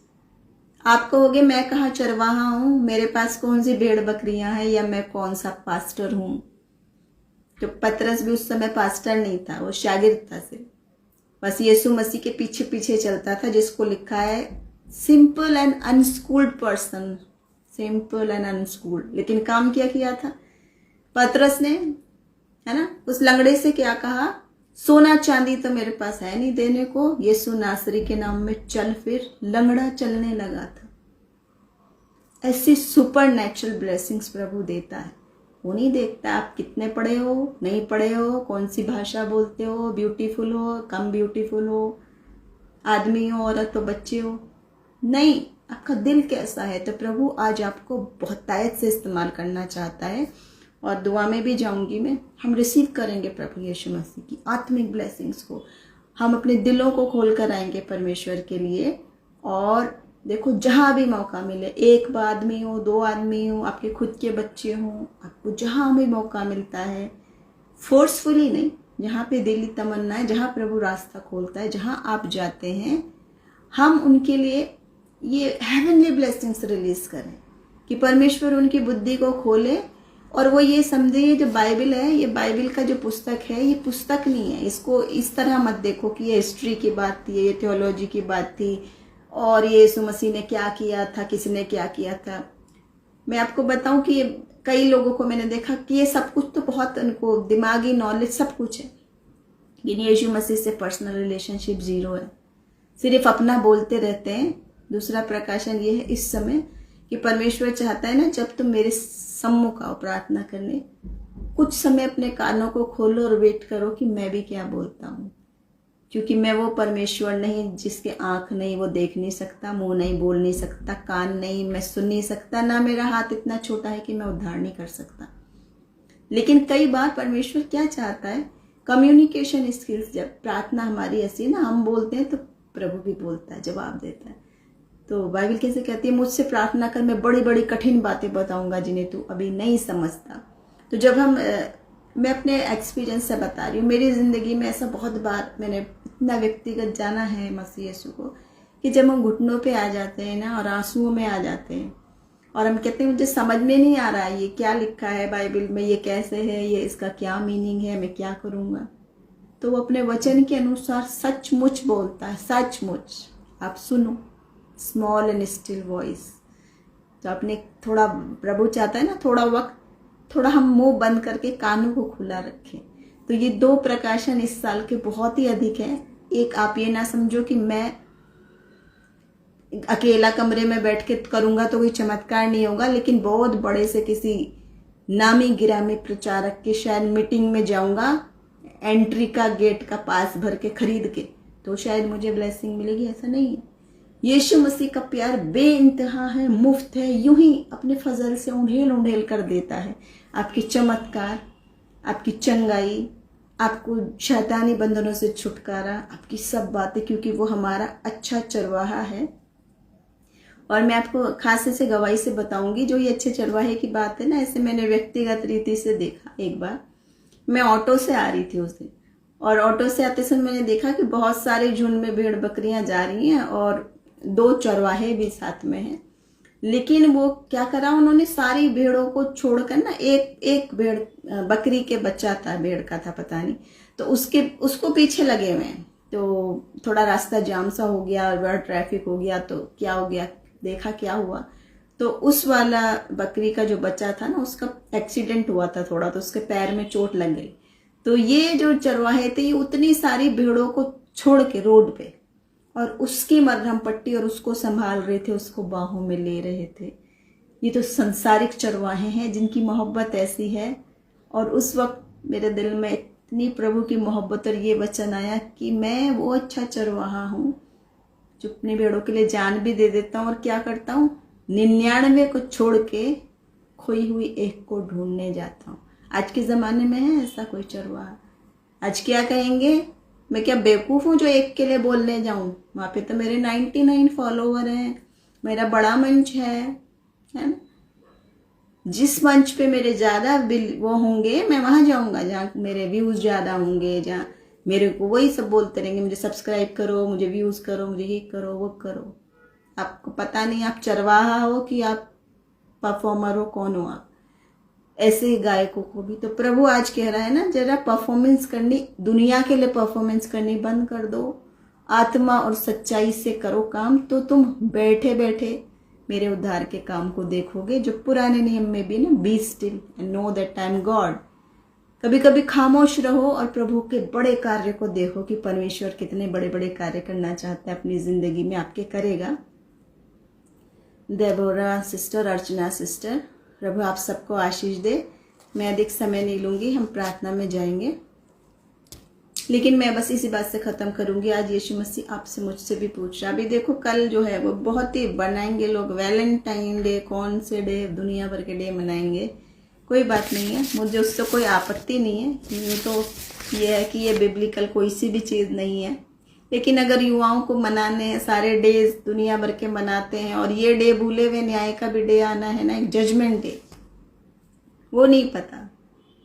आप कहोगे मैं कहाँ चरवाहा हूँ, मेरे पास कौन सी भेड़ बकरियां हैं, या मैं कौन सा पास्टर हूँ। तो पतरस भी उस समय पास्टर नहीं था, वो शागिर्द था सिर्फ, बस यीशु मसीह के पीछे पीछे चलता था, जिसको लिखा है simple and unschooled person, simple and unschooled. लेकिन काम क्या किया था पतरस ने, है ना, उस लंगड़े से क्या कहा, सोना चांदी तो मेरे पास है नहीं देने को, यीशु नासरी के नाम में चल फिर। लंगड़ा चलने लगा था। ऐसी सुपर नेचुरल ब्लेसिंग्स प्रभु देता है। वो नहीं देखता आप कितने पढ़े हो, नहीं पढ़े हो, कौन सी भाषा बोलते हो, ब्यूटीफुल हो, कम ब्यूटीफुल हो, आदमी हो, औरत हो, बच्चे हो, नहीं, आपका दिल कैसा है। तो प्रभु आज आपको बहुतायत से इस्तेमाल करना चाहता है। और दुआ में भी जाऊंगी मैं, हम रिसीव करेंगे प्रभु यीशु मसीह की आत्मिक ब्लेसिंग्स को, हम अपने दिलों को खोल कर आएंगे परमेश्वर के लिए। और देखो जहाँ भी मौका मिले, एक आदमी हो, 2 आदमी हो, आपके खुद के बच्चे हों, आपको जहाँ भी मौका मिलता है, फोर्सफुली नहीं, जहाँ पे दिली तमन्ना है, जहाँ प्रभु रास्ता खोलता है, जहाँ आप जाते हैं, हम उनके लिए ये हेवनली ब्लेसिंग्स रिलीज करें कि परमेश्वर उनकी बुद्धि को खोले। और वो ये समझे, ये जो बाइबल है, ये बाइबल का जो पुस्तक है, ये पुस्तक नहीं है। इसको इस तरह मत देखो कि ये हिस्ट्री की बात थी, ये थियोलॉजी की बात थी, और ये यीशु मसीह ने क्या किया था, किसने क्या किया था। मैं आपको बताऊं कि कई लोगों को मैंने देखा कि ये सब कुछ तो बहुत, उनको दिमागी नॉलेज सब कुछ है, लेकिन यीशु मसीह से पर्सनल रिलेशनशिप 0 है, सिर्फ अपना बोलते रहते हैं। दूसरा प्रकाशन ये है इस समय कि परमेश्वर चाहता है ना, जब तुम मेरे सम्मुख आओ प्रार्थना करने, कुछ समय अपने कानों को खोलो और वेट करो कि मैं भी क्या बोलता हूँ। क्योंकि मैं वो परमेश्वर नहीं जिसके आंख नहीं, वो देख नहीं सकता, मुंह नहीं, बोल नहीं सकता, कान नहीं, मैं सुन नहीं सकता, ना मेरा हाथ इतना छोटा है कि मैं उद्धार नहीं कर सकता। लेकिन कई बार परमेश्वर क्या चाहता है, कम्युनिकेशन स्किल्स, जब प्रार्थना हमारी ऐसी ना, हम बोलते हैं तो प्रभु भी बोलता है, जवाब देता है। तो बाइबल कैसे कहती है, मुझसे प्रार्थना कर, मैं बड़ी बड़ी कठिन बातें बताऊंगा जिन्हें तू अभी नहीं समझता। तो जब मैं अपने एक्सपीरियंस से बता रही हूँ, मेरी ज़िंदगी में ऐसा बहुत बार मैंने इतना व्यक्तिगत जाना है मसीह यीशु को, कि जब हम घुटनों पे आ जाते हैं ना और आंसुओं में आ जाते हैं, और हम कहते हैं मुझे समझ में नहीं आ रहा है ये क्या लिखा है बाइबल में, ये कैसे है, ये इसका क्या मीनिंग है, मैं क्या करूँगा। तो वो अपने वचन के अनुसार सचमुच बोलता है, सचमुच। आप सुनो, स्मॉल एंड स्टिल वॉइस। तो अपने थोड़ा, प्रभु चाहता है ना, थोड़ा वक्त, थोड़ा हम मुंह बंद करके कानों को खुला रखें। तो ये 2 प्रकाशन इस साल के बहुत ही अधिक है। एक, आप ये ना समझो कि मैं अकेला कमरे में बैठ के करूंगा तो कोई चमत्कार नहीं होगा, लेकिन बहुत बड़े से किसी नामी गिरामी प्रचारक के शायद मीटिंग में जाऊंगा, एंट्री का गेट का पास भर के खरीद के, तो शायद मुझे ब्लेसिंग मिलेगी, ऐसा नहीं है। यीशु मसीह का प्यार बेइंतहा है, मुफ्त है, यूं ही अपने फजल से उंडेल उंडेल कर देता है। आपकी चमत्कार, आपकी चंगाई, आपको शैतानी बंधनों से छुटकारा, आपकी सब बातें, क्योंकि वो हमारा अच्छा चरवाहा है। और मैं आपको खास से गवाही से बताऊंगी, जो ये अच्छे चरवाहे की बात है ना, ऐसे मैंने व्यक्तिगत रीति से देखा। एक बार मैं ऑटो से आ रही थी उस दिन, और ऑटो से आते समय मैंने देखा कि बहुत सारे झुंड में भेड़ बकरियां जा रही हैं और 2 चरवाहे भी साथ में हैं। लेकिन वो क्या करा, उन्होंने सारी भेड़ों को छोड़कर ना एक भेड़, बकरी के बच्चा था, भेड़ का था पता नहीं, तो उसको पीछे लगे हुए हैं। तो थोड़ा रास्ता जाम सा हो गया और बड़ा ट्रैफिक हो गया, तो क्या हो गया, देखा क्या हुआ, तो उस वाला बकरी का जो बच्चा था ना, उसका एक्सीडेंट हुआ था थोड़ा, तो उसके पैर में चोट लग गई। तो ये जो चरवाहे थे, ये उतनी सारी भेड़ों को छोड़ के रोड पे, और उसकी मरहम पट्टी और उसको संभाल रहे थे, उसको बाहों में ले रहे थे। ये तो संसारिक चरवाहे हैं जिनकी मोहब्बत ऐसी है। और उस वक्त मेरे दिल में इतनी प्रभु की मोहब्बत और ये वचन आया कि मैं वो अच्छा चरवाहा हूँ जो अपने भेड़ों के लिए जान भी दे देता हूँ, और क्या करता हूँ, 99 को छोड़ के खोई हुई एक को ढूंढने जाता हूँ। आज के ज़माने में है ऐसा कोई चरवाहा? आज क्या कहेंगे, मैं क्या बेवकूफ़ हूँ जो एक के लिए बोलने जाऊँ? वहाँ पे तो मेरे 99 फॉलोवर हैं, मेरा बड़ा मंच है ना। जिस मंच पे मेरे ज़्यादा वो होंगे, मैं वहाँ जाऊँगा जहाँ मेरे व्यूज़ ज़्यादा होंगे, जहाँ मेरे को वही सब बोलते रहेंगे, मुझे सब्सक्राइब करो, मुझे व्यूज़ करो, मुझे ये करो वो करो। आपको पता नहीं आप चरवाहा हो कि आप परफॉर्मर हो, कौन हो आप? ऐसे ही गायकों को भी तो प्रभु आज कह रहा है ना, जरा परफॉर्मेंस करनी, दुनिया के लिए परफॉर्मेंस करनी बंद कर दो, आत्मा और सच्चाई से करो काम, तो तुम बैठे बैठे मेरे उद्धार के काम को देखोगे। जो पुराने नियम में भी ना, be still and know that I am God. कभी कभी खामोश रहो और प्रभु के बड़े कार्य को देखो कि परमेश्वर कितने बड़े बड़े कार्य करना चाहता है अपनी जिंदगी में, आपके करेगा। देबोरा सिस्टर, अर्चना सिस्टर, प्रभु आप सबको आशीष दे। मैं अधिक समय नहीं लूंगी, हम प्रार्थना में जाएंगे, लेकिन मैं बस इसी बात से ख़त्म करूंगी। आज यीशु मसीह आपसे मुझसे भी पूछ रहा। अभी देखो कल जो है वो बहुत ही बनाएंगे लोग, वैलेंटाइन डे, कौन से डे, दुनिया भर के डे मनाएंगे, कोई बात नहीं है, मुझे उससे कोई आपत्ति नहीं है। ये तो ये है कि ये बिब्लिकल कोई सी भी चीज़ नहीं है। लेकिन अगर युवाओं को मनाने सारे डेज दुनिया भर के मनाते हैं, और ये डे भूले हुए न्याय का भी डे आना है ना, एक जजमेंट डे, वो नहीं पता,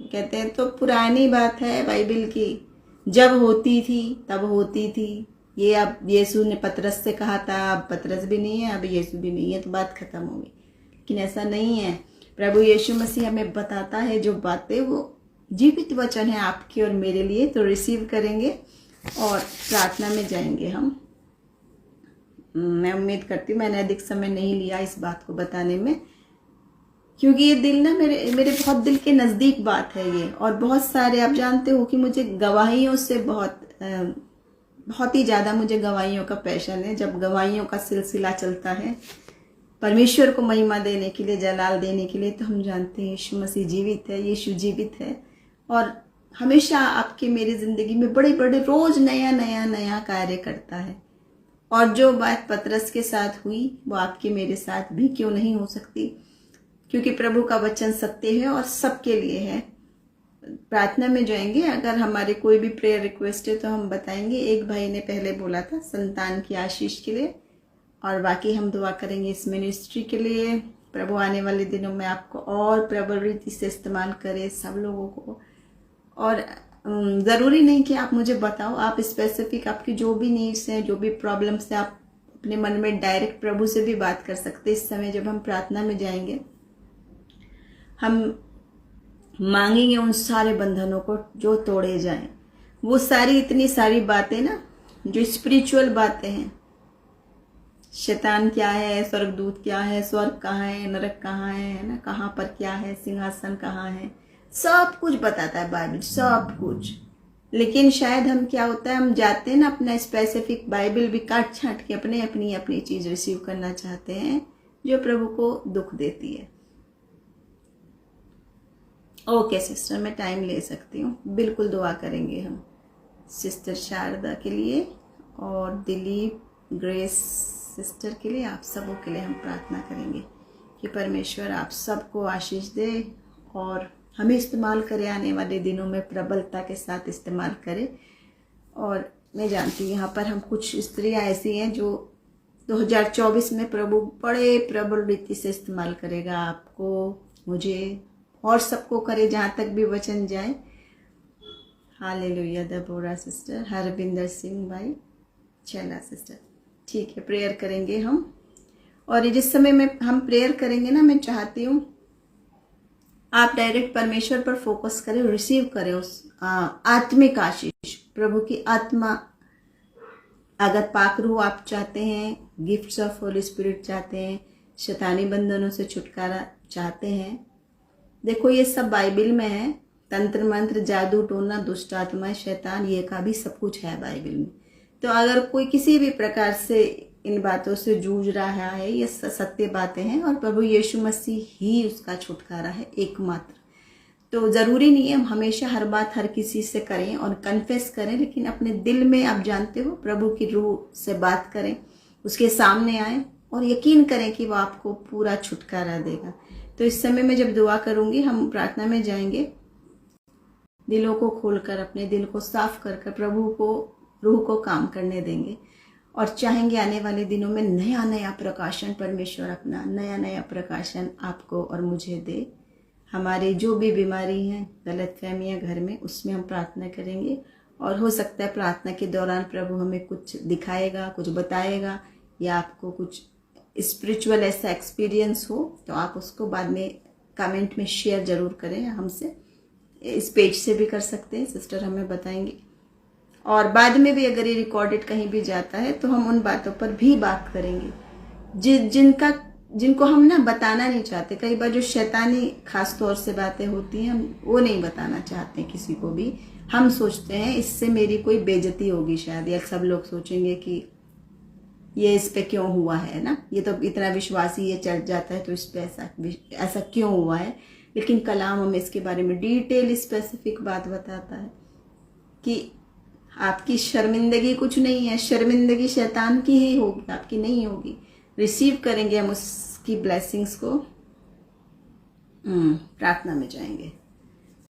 कहते हैं तो पुरानी बात है बाइबल की, जब होती थी तब होती थी। ये अब यीशु ने पतरस से कहा था, अब पतरस भी नहीं है, अब यीशु भी नहीं है, तो बात खत्म हो गई। लेकिन ऐसा नहीं है। प्रभु यीशु मसीह हमें बताता है जो बातें, वो जीवित वचन है आपके और मेरे लिए, तो रिसीव करेंगे और प्रार्थना में जाएंगे हम। मैं उम्मीद करती हूँ मैंने अधिक समय नहीं लिया इस बात को बताने में, क्योंकि ये दिल ना मेरे बहुत दिल के नज़दीक बात है ये। और बहुत सारे आप जानते हो कि मुझे गवाहियों से बहुत ही ज़्यादा मुझे गवाहियों का पैशन है। जब गवाहियों का सिलसिला चलता है परमेश्वर को महिमा देने के लिए, जलाल देने के लिए, तो हम जानते हैं यीशु मसीह जीवित है, यीशु जीवित है, और हमेशा आपकी मेरी ज़िंदगी में बड़े बड़े रोज़ नया नया नया कार्य करता है। और जो बात पतरस के साथ हुई वो आपके मेरे साथ भी क्यों नहीं हो सकती, क्योंकि प्रभु का वचन सत्य है और सबके लिए है। प्रार्थना में जाएंगे। अगर हमारे कोई भी प्रेयर रिक्वेस्ट है तो हम बताएंगे। एक भाई ने पहले बोला था संतान की आशीष के लिए, और बाकी हम दुआ करेंगे इस मिनिस्ट्री के लिए। प्रभु आने वाले दिनों में आपको और प्रबल रीति से इस्तेमाल करे सब लोगों को। और ज़रूरी नहीं कि आप मुझे बताओ, आप स्पेसिफिक आपकी जो भी नीड्स हैं, जो भी प्रॉब्लम्स हैं, आप अपने मन में डायरेक्ट प्रभु से भी बात कर सकते हैं। इस समय जब हम प्रार्थना में जाएंगे, हम मांगेंगे उन सारे बंधनों को जो तोड़े जाएं। वो सारी इतनी सारी बातें ना जो स्पिरिचुअल बातें हैं, शैतान क्या है, स्वर्गदूत क्या है, स्वर्ग कहाँ है, नरक कहाँ है ना, कहाँ पर क्या है, सिंहासन कहाँ है, सब कुछ बताता है बाइबल, सब कुछ। लेकिन शायद हम क्या होता है, हम जाते हैं ना अपना स्पेसिफिक बाइबल भी काट छाट के अपनी चीज़ रिसीव करना चाहते हैं जो प्रभु को दुख देती है। ओके सिस्टर, मैं टाइम ले सकती हूँ, बिल्कुल दुआ करेंगे हम सिस्टर शारदा के लिए और दिलीप ग्रेस सिस्टर के लिए, आप सबों के लिए हम प्रार्थना करेंगे कि परमेश्वर आप सबको आशीष दे और हमें इस्तेमाल करे, आने वाले दिनों में प्रबलता के साथ इस्तेमाल करे। और मैं जानती हूँ यहाँ पर हम कुछ स्त्रियाँ ऐसी हैं जो 2024 में प्रभु बड़े प्रबल रीति से इस्तेमाल करेगा, आपको, मुझे और सबको करे, जहाँ तक भी वचन जाए। हालेलुया। दबोरा सिस्टर, हरविंदर सिंह भाई, चला सिस्टर, ठीक है, प्रेयर करेंगे हम। और जिस समय में हम प्रेयर करेंगे ना, मैं चाहती हूँ आप डायरेक्ट परमेश्वर पर फोकस करें, रिसीव करें उस आत्मिक आशीष, प्रभु की आत्मा। अगर पाक रूह आप चाहते हैं, गिफ्ट्स ऑफ होली स्पिरिट चाहते हैं, शैतानी बंधनों से छुटकारा चाहते हैं, देखो ये सब बाइबल में है। तंत्र मंत्र, जादू टोना, दुष्ट आत्मा, शैतान, ये का भी सब कुछ है बाइबल में। तो अगर कोई किसी भी प्रकार से इन बातों से जूझ रहा है, ये सत्य बातें हैं और प्रभु यीशु मसीह ही उसका छुटकारा है एकमात्र। तो ज़रूरी नहीं है हम हमेशा हर बात हर किसी से करें और कन्फेस करें, लेकिन अपने दिल में आप जानते हो प्रभु की रूह से बात करें, उसके सामने आए और यकीन करें कि वो आपको पूरा छुटकारा देगा। तो इस समय में जब दुआ करूंगी, हम प्रार्थना में जाएंगे, दिलों को खोलकर, अपने दिल को साफ कर प्रभु को, रूह को काम करने देंगे और चाहेंगे आने वाले दिनों में नया नया प्रकाशन, परमेश्वर अपना नया नया प्रकाशन आपको और मुझे दे। हमारी जो भी बीमारी है, गलतफहमियां घर में, उसमें हम प्रार्थना करेंगे और हो सकता है प्रार्थना के दौरान प्रभु हमें कुछ दिखाएगा, कुछ बताएगा, या आपको कुछ स्पिरिचुअल ऐसा एक्सपीरियंस हो तो आप उसको बाद में कमेंट में शेयर जरूर करें हमसे। इस पेज से भी कर सकते हैं, सिस्टर हमें बताएंगे। और बाद में भी अगर ये रिकॉर्डेड कहीं भी जाता है तो हम उन बातों पर भी बात करेंगे जिनको हम ना बताना नहीं चाहते। कई बार जो शैतानी खास तौर से बातें होती हैं, हम वो नहीं बताना चाहते किसी को भी। हम सोचते हैं इससे मेरी कोई बेइज्जती होगी शायद, या सब लोग सोचेंगे कि ये इस पे क्यों हुआ है ना, ये तो इतना विश्वासी ये चढ़ जाता है तो इस पे ऐसा क्यों हुआ है। लेकिन कलाम हमें इसके बारे में डिटेल स्पेसिफिक बात बताता है कि आपकी शर्मिंदगी कुछ नहीं है, शर्मिंदगी शैतान की ही होगी, आपकी नहीं होगी। रिसीव करेंगे हम उसकी ब्लेसिंग्स को। प्रार्थना में जाएंगे।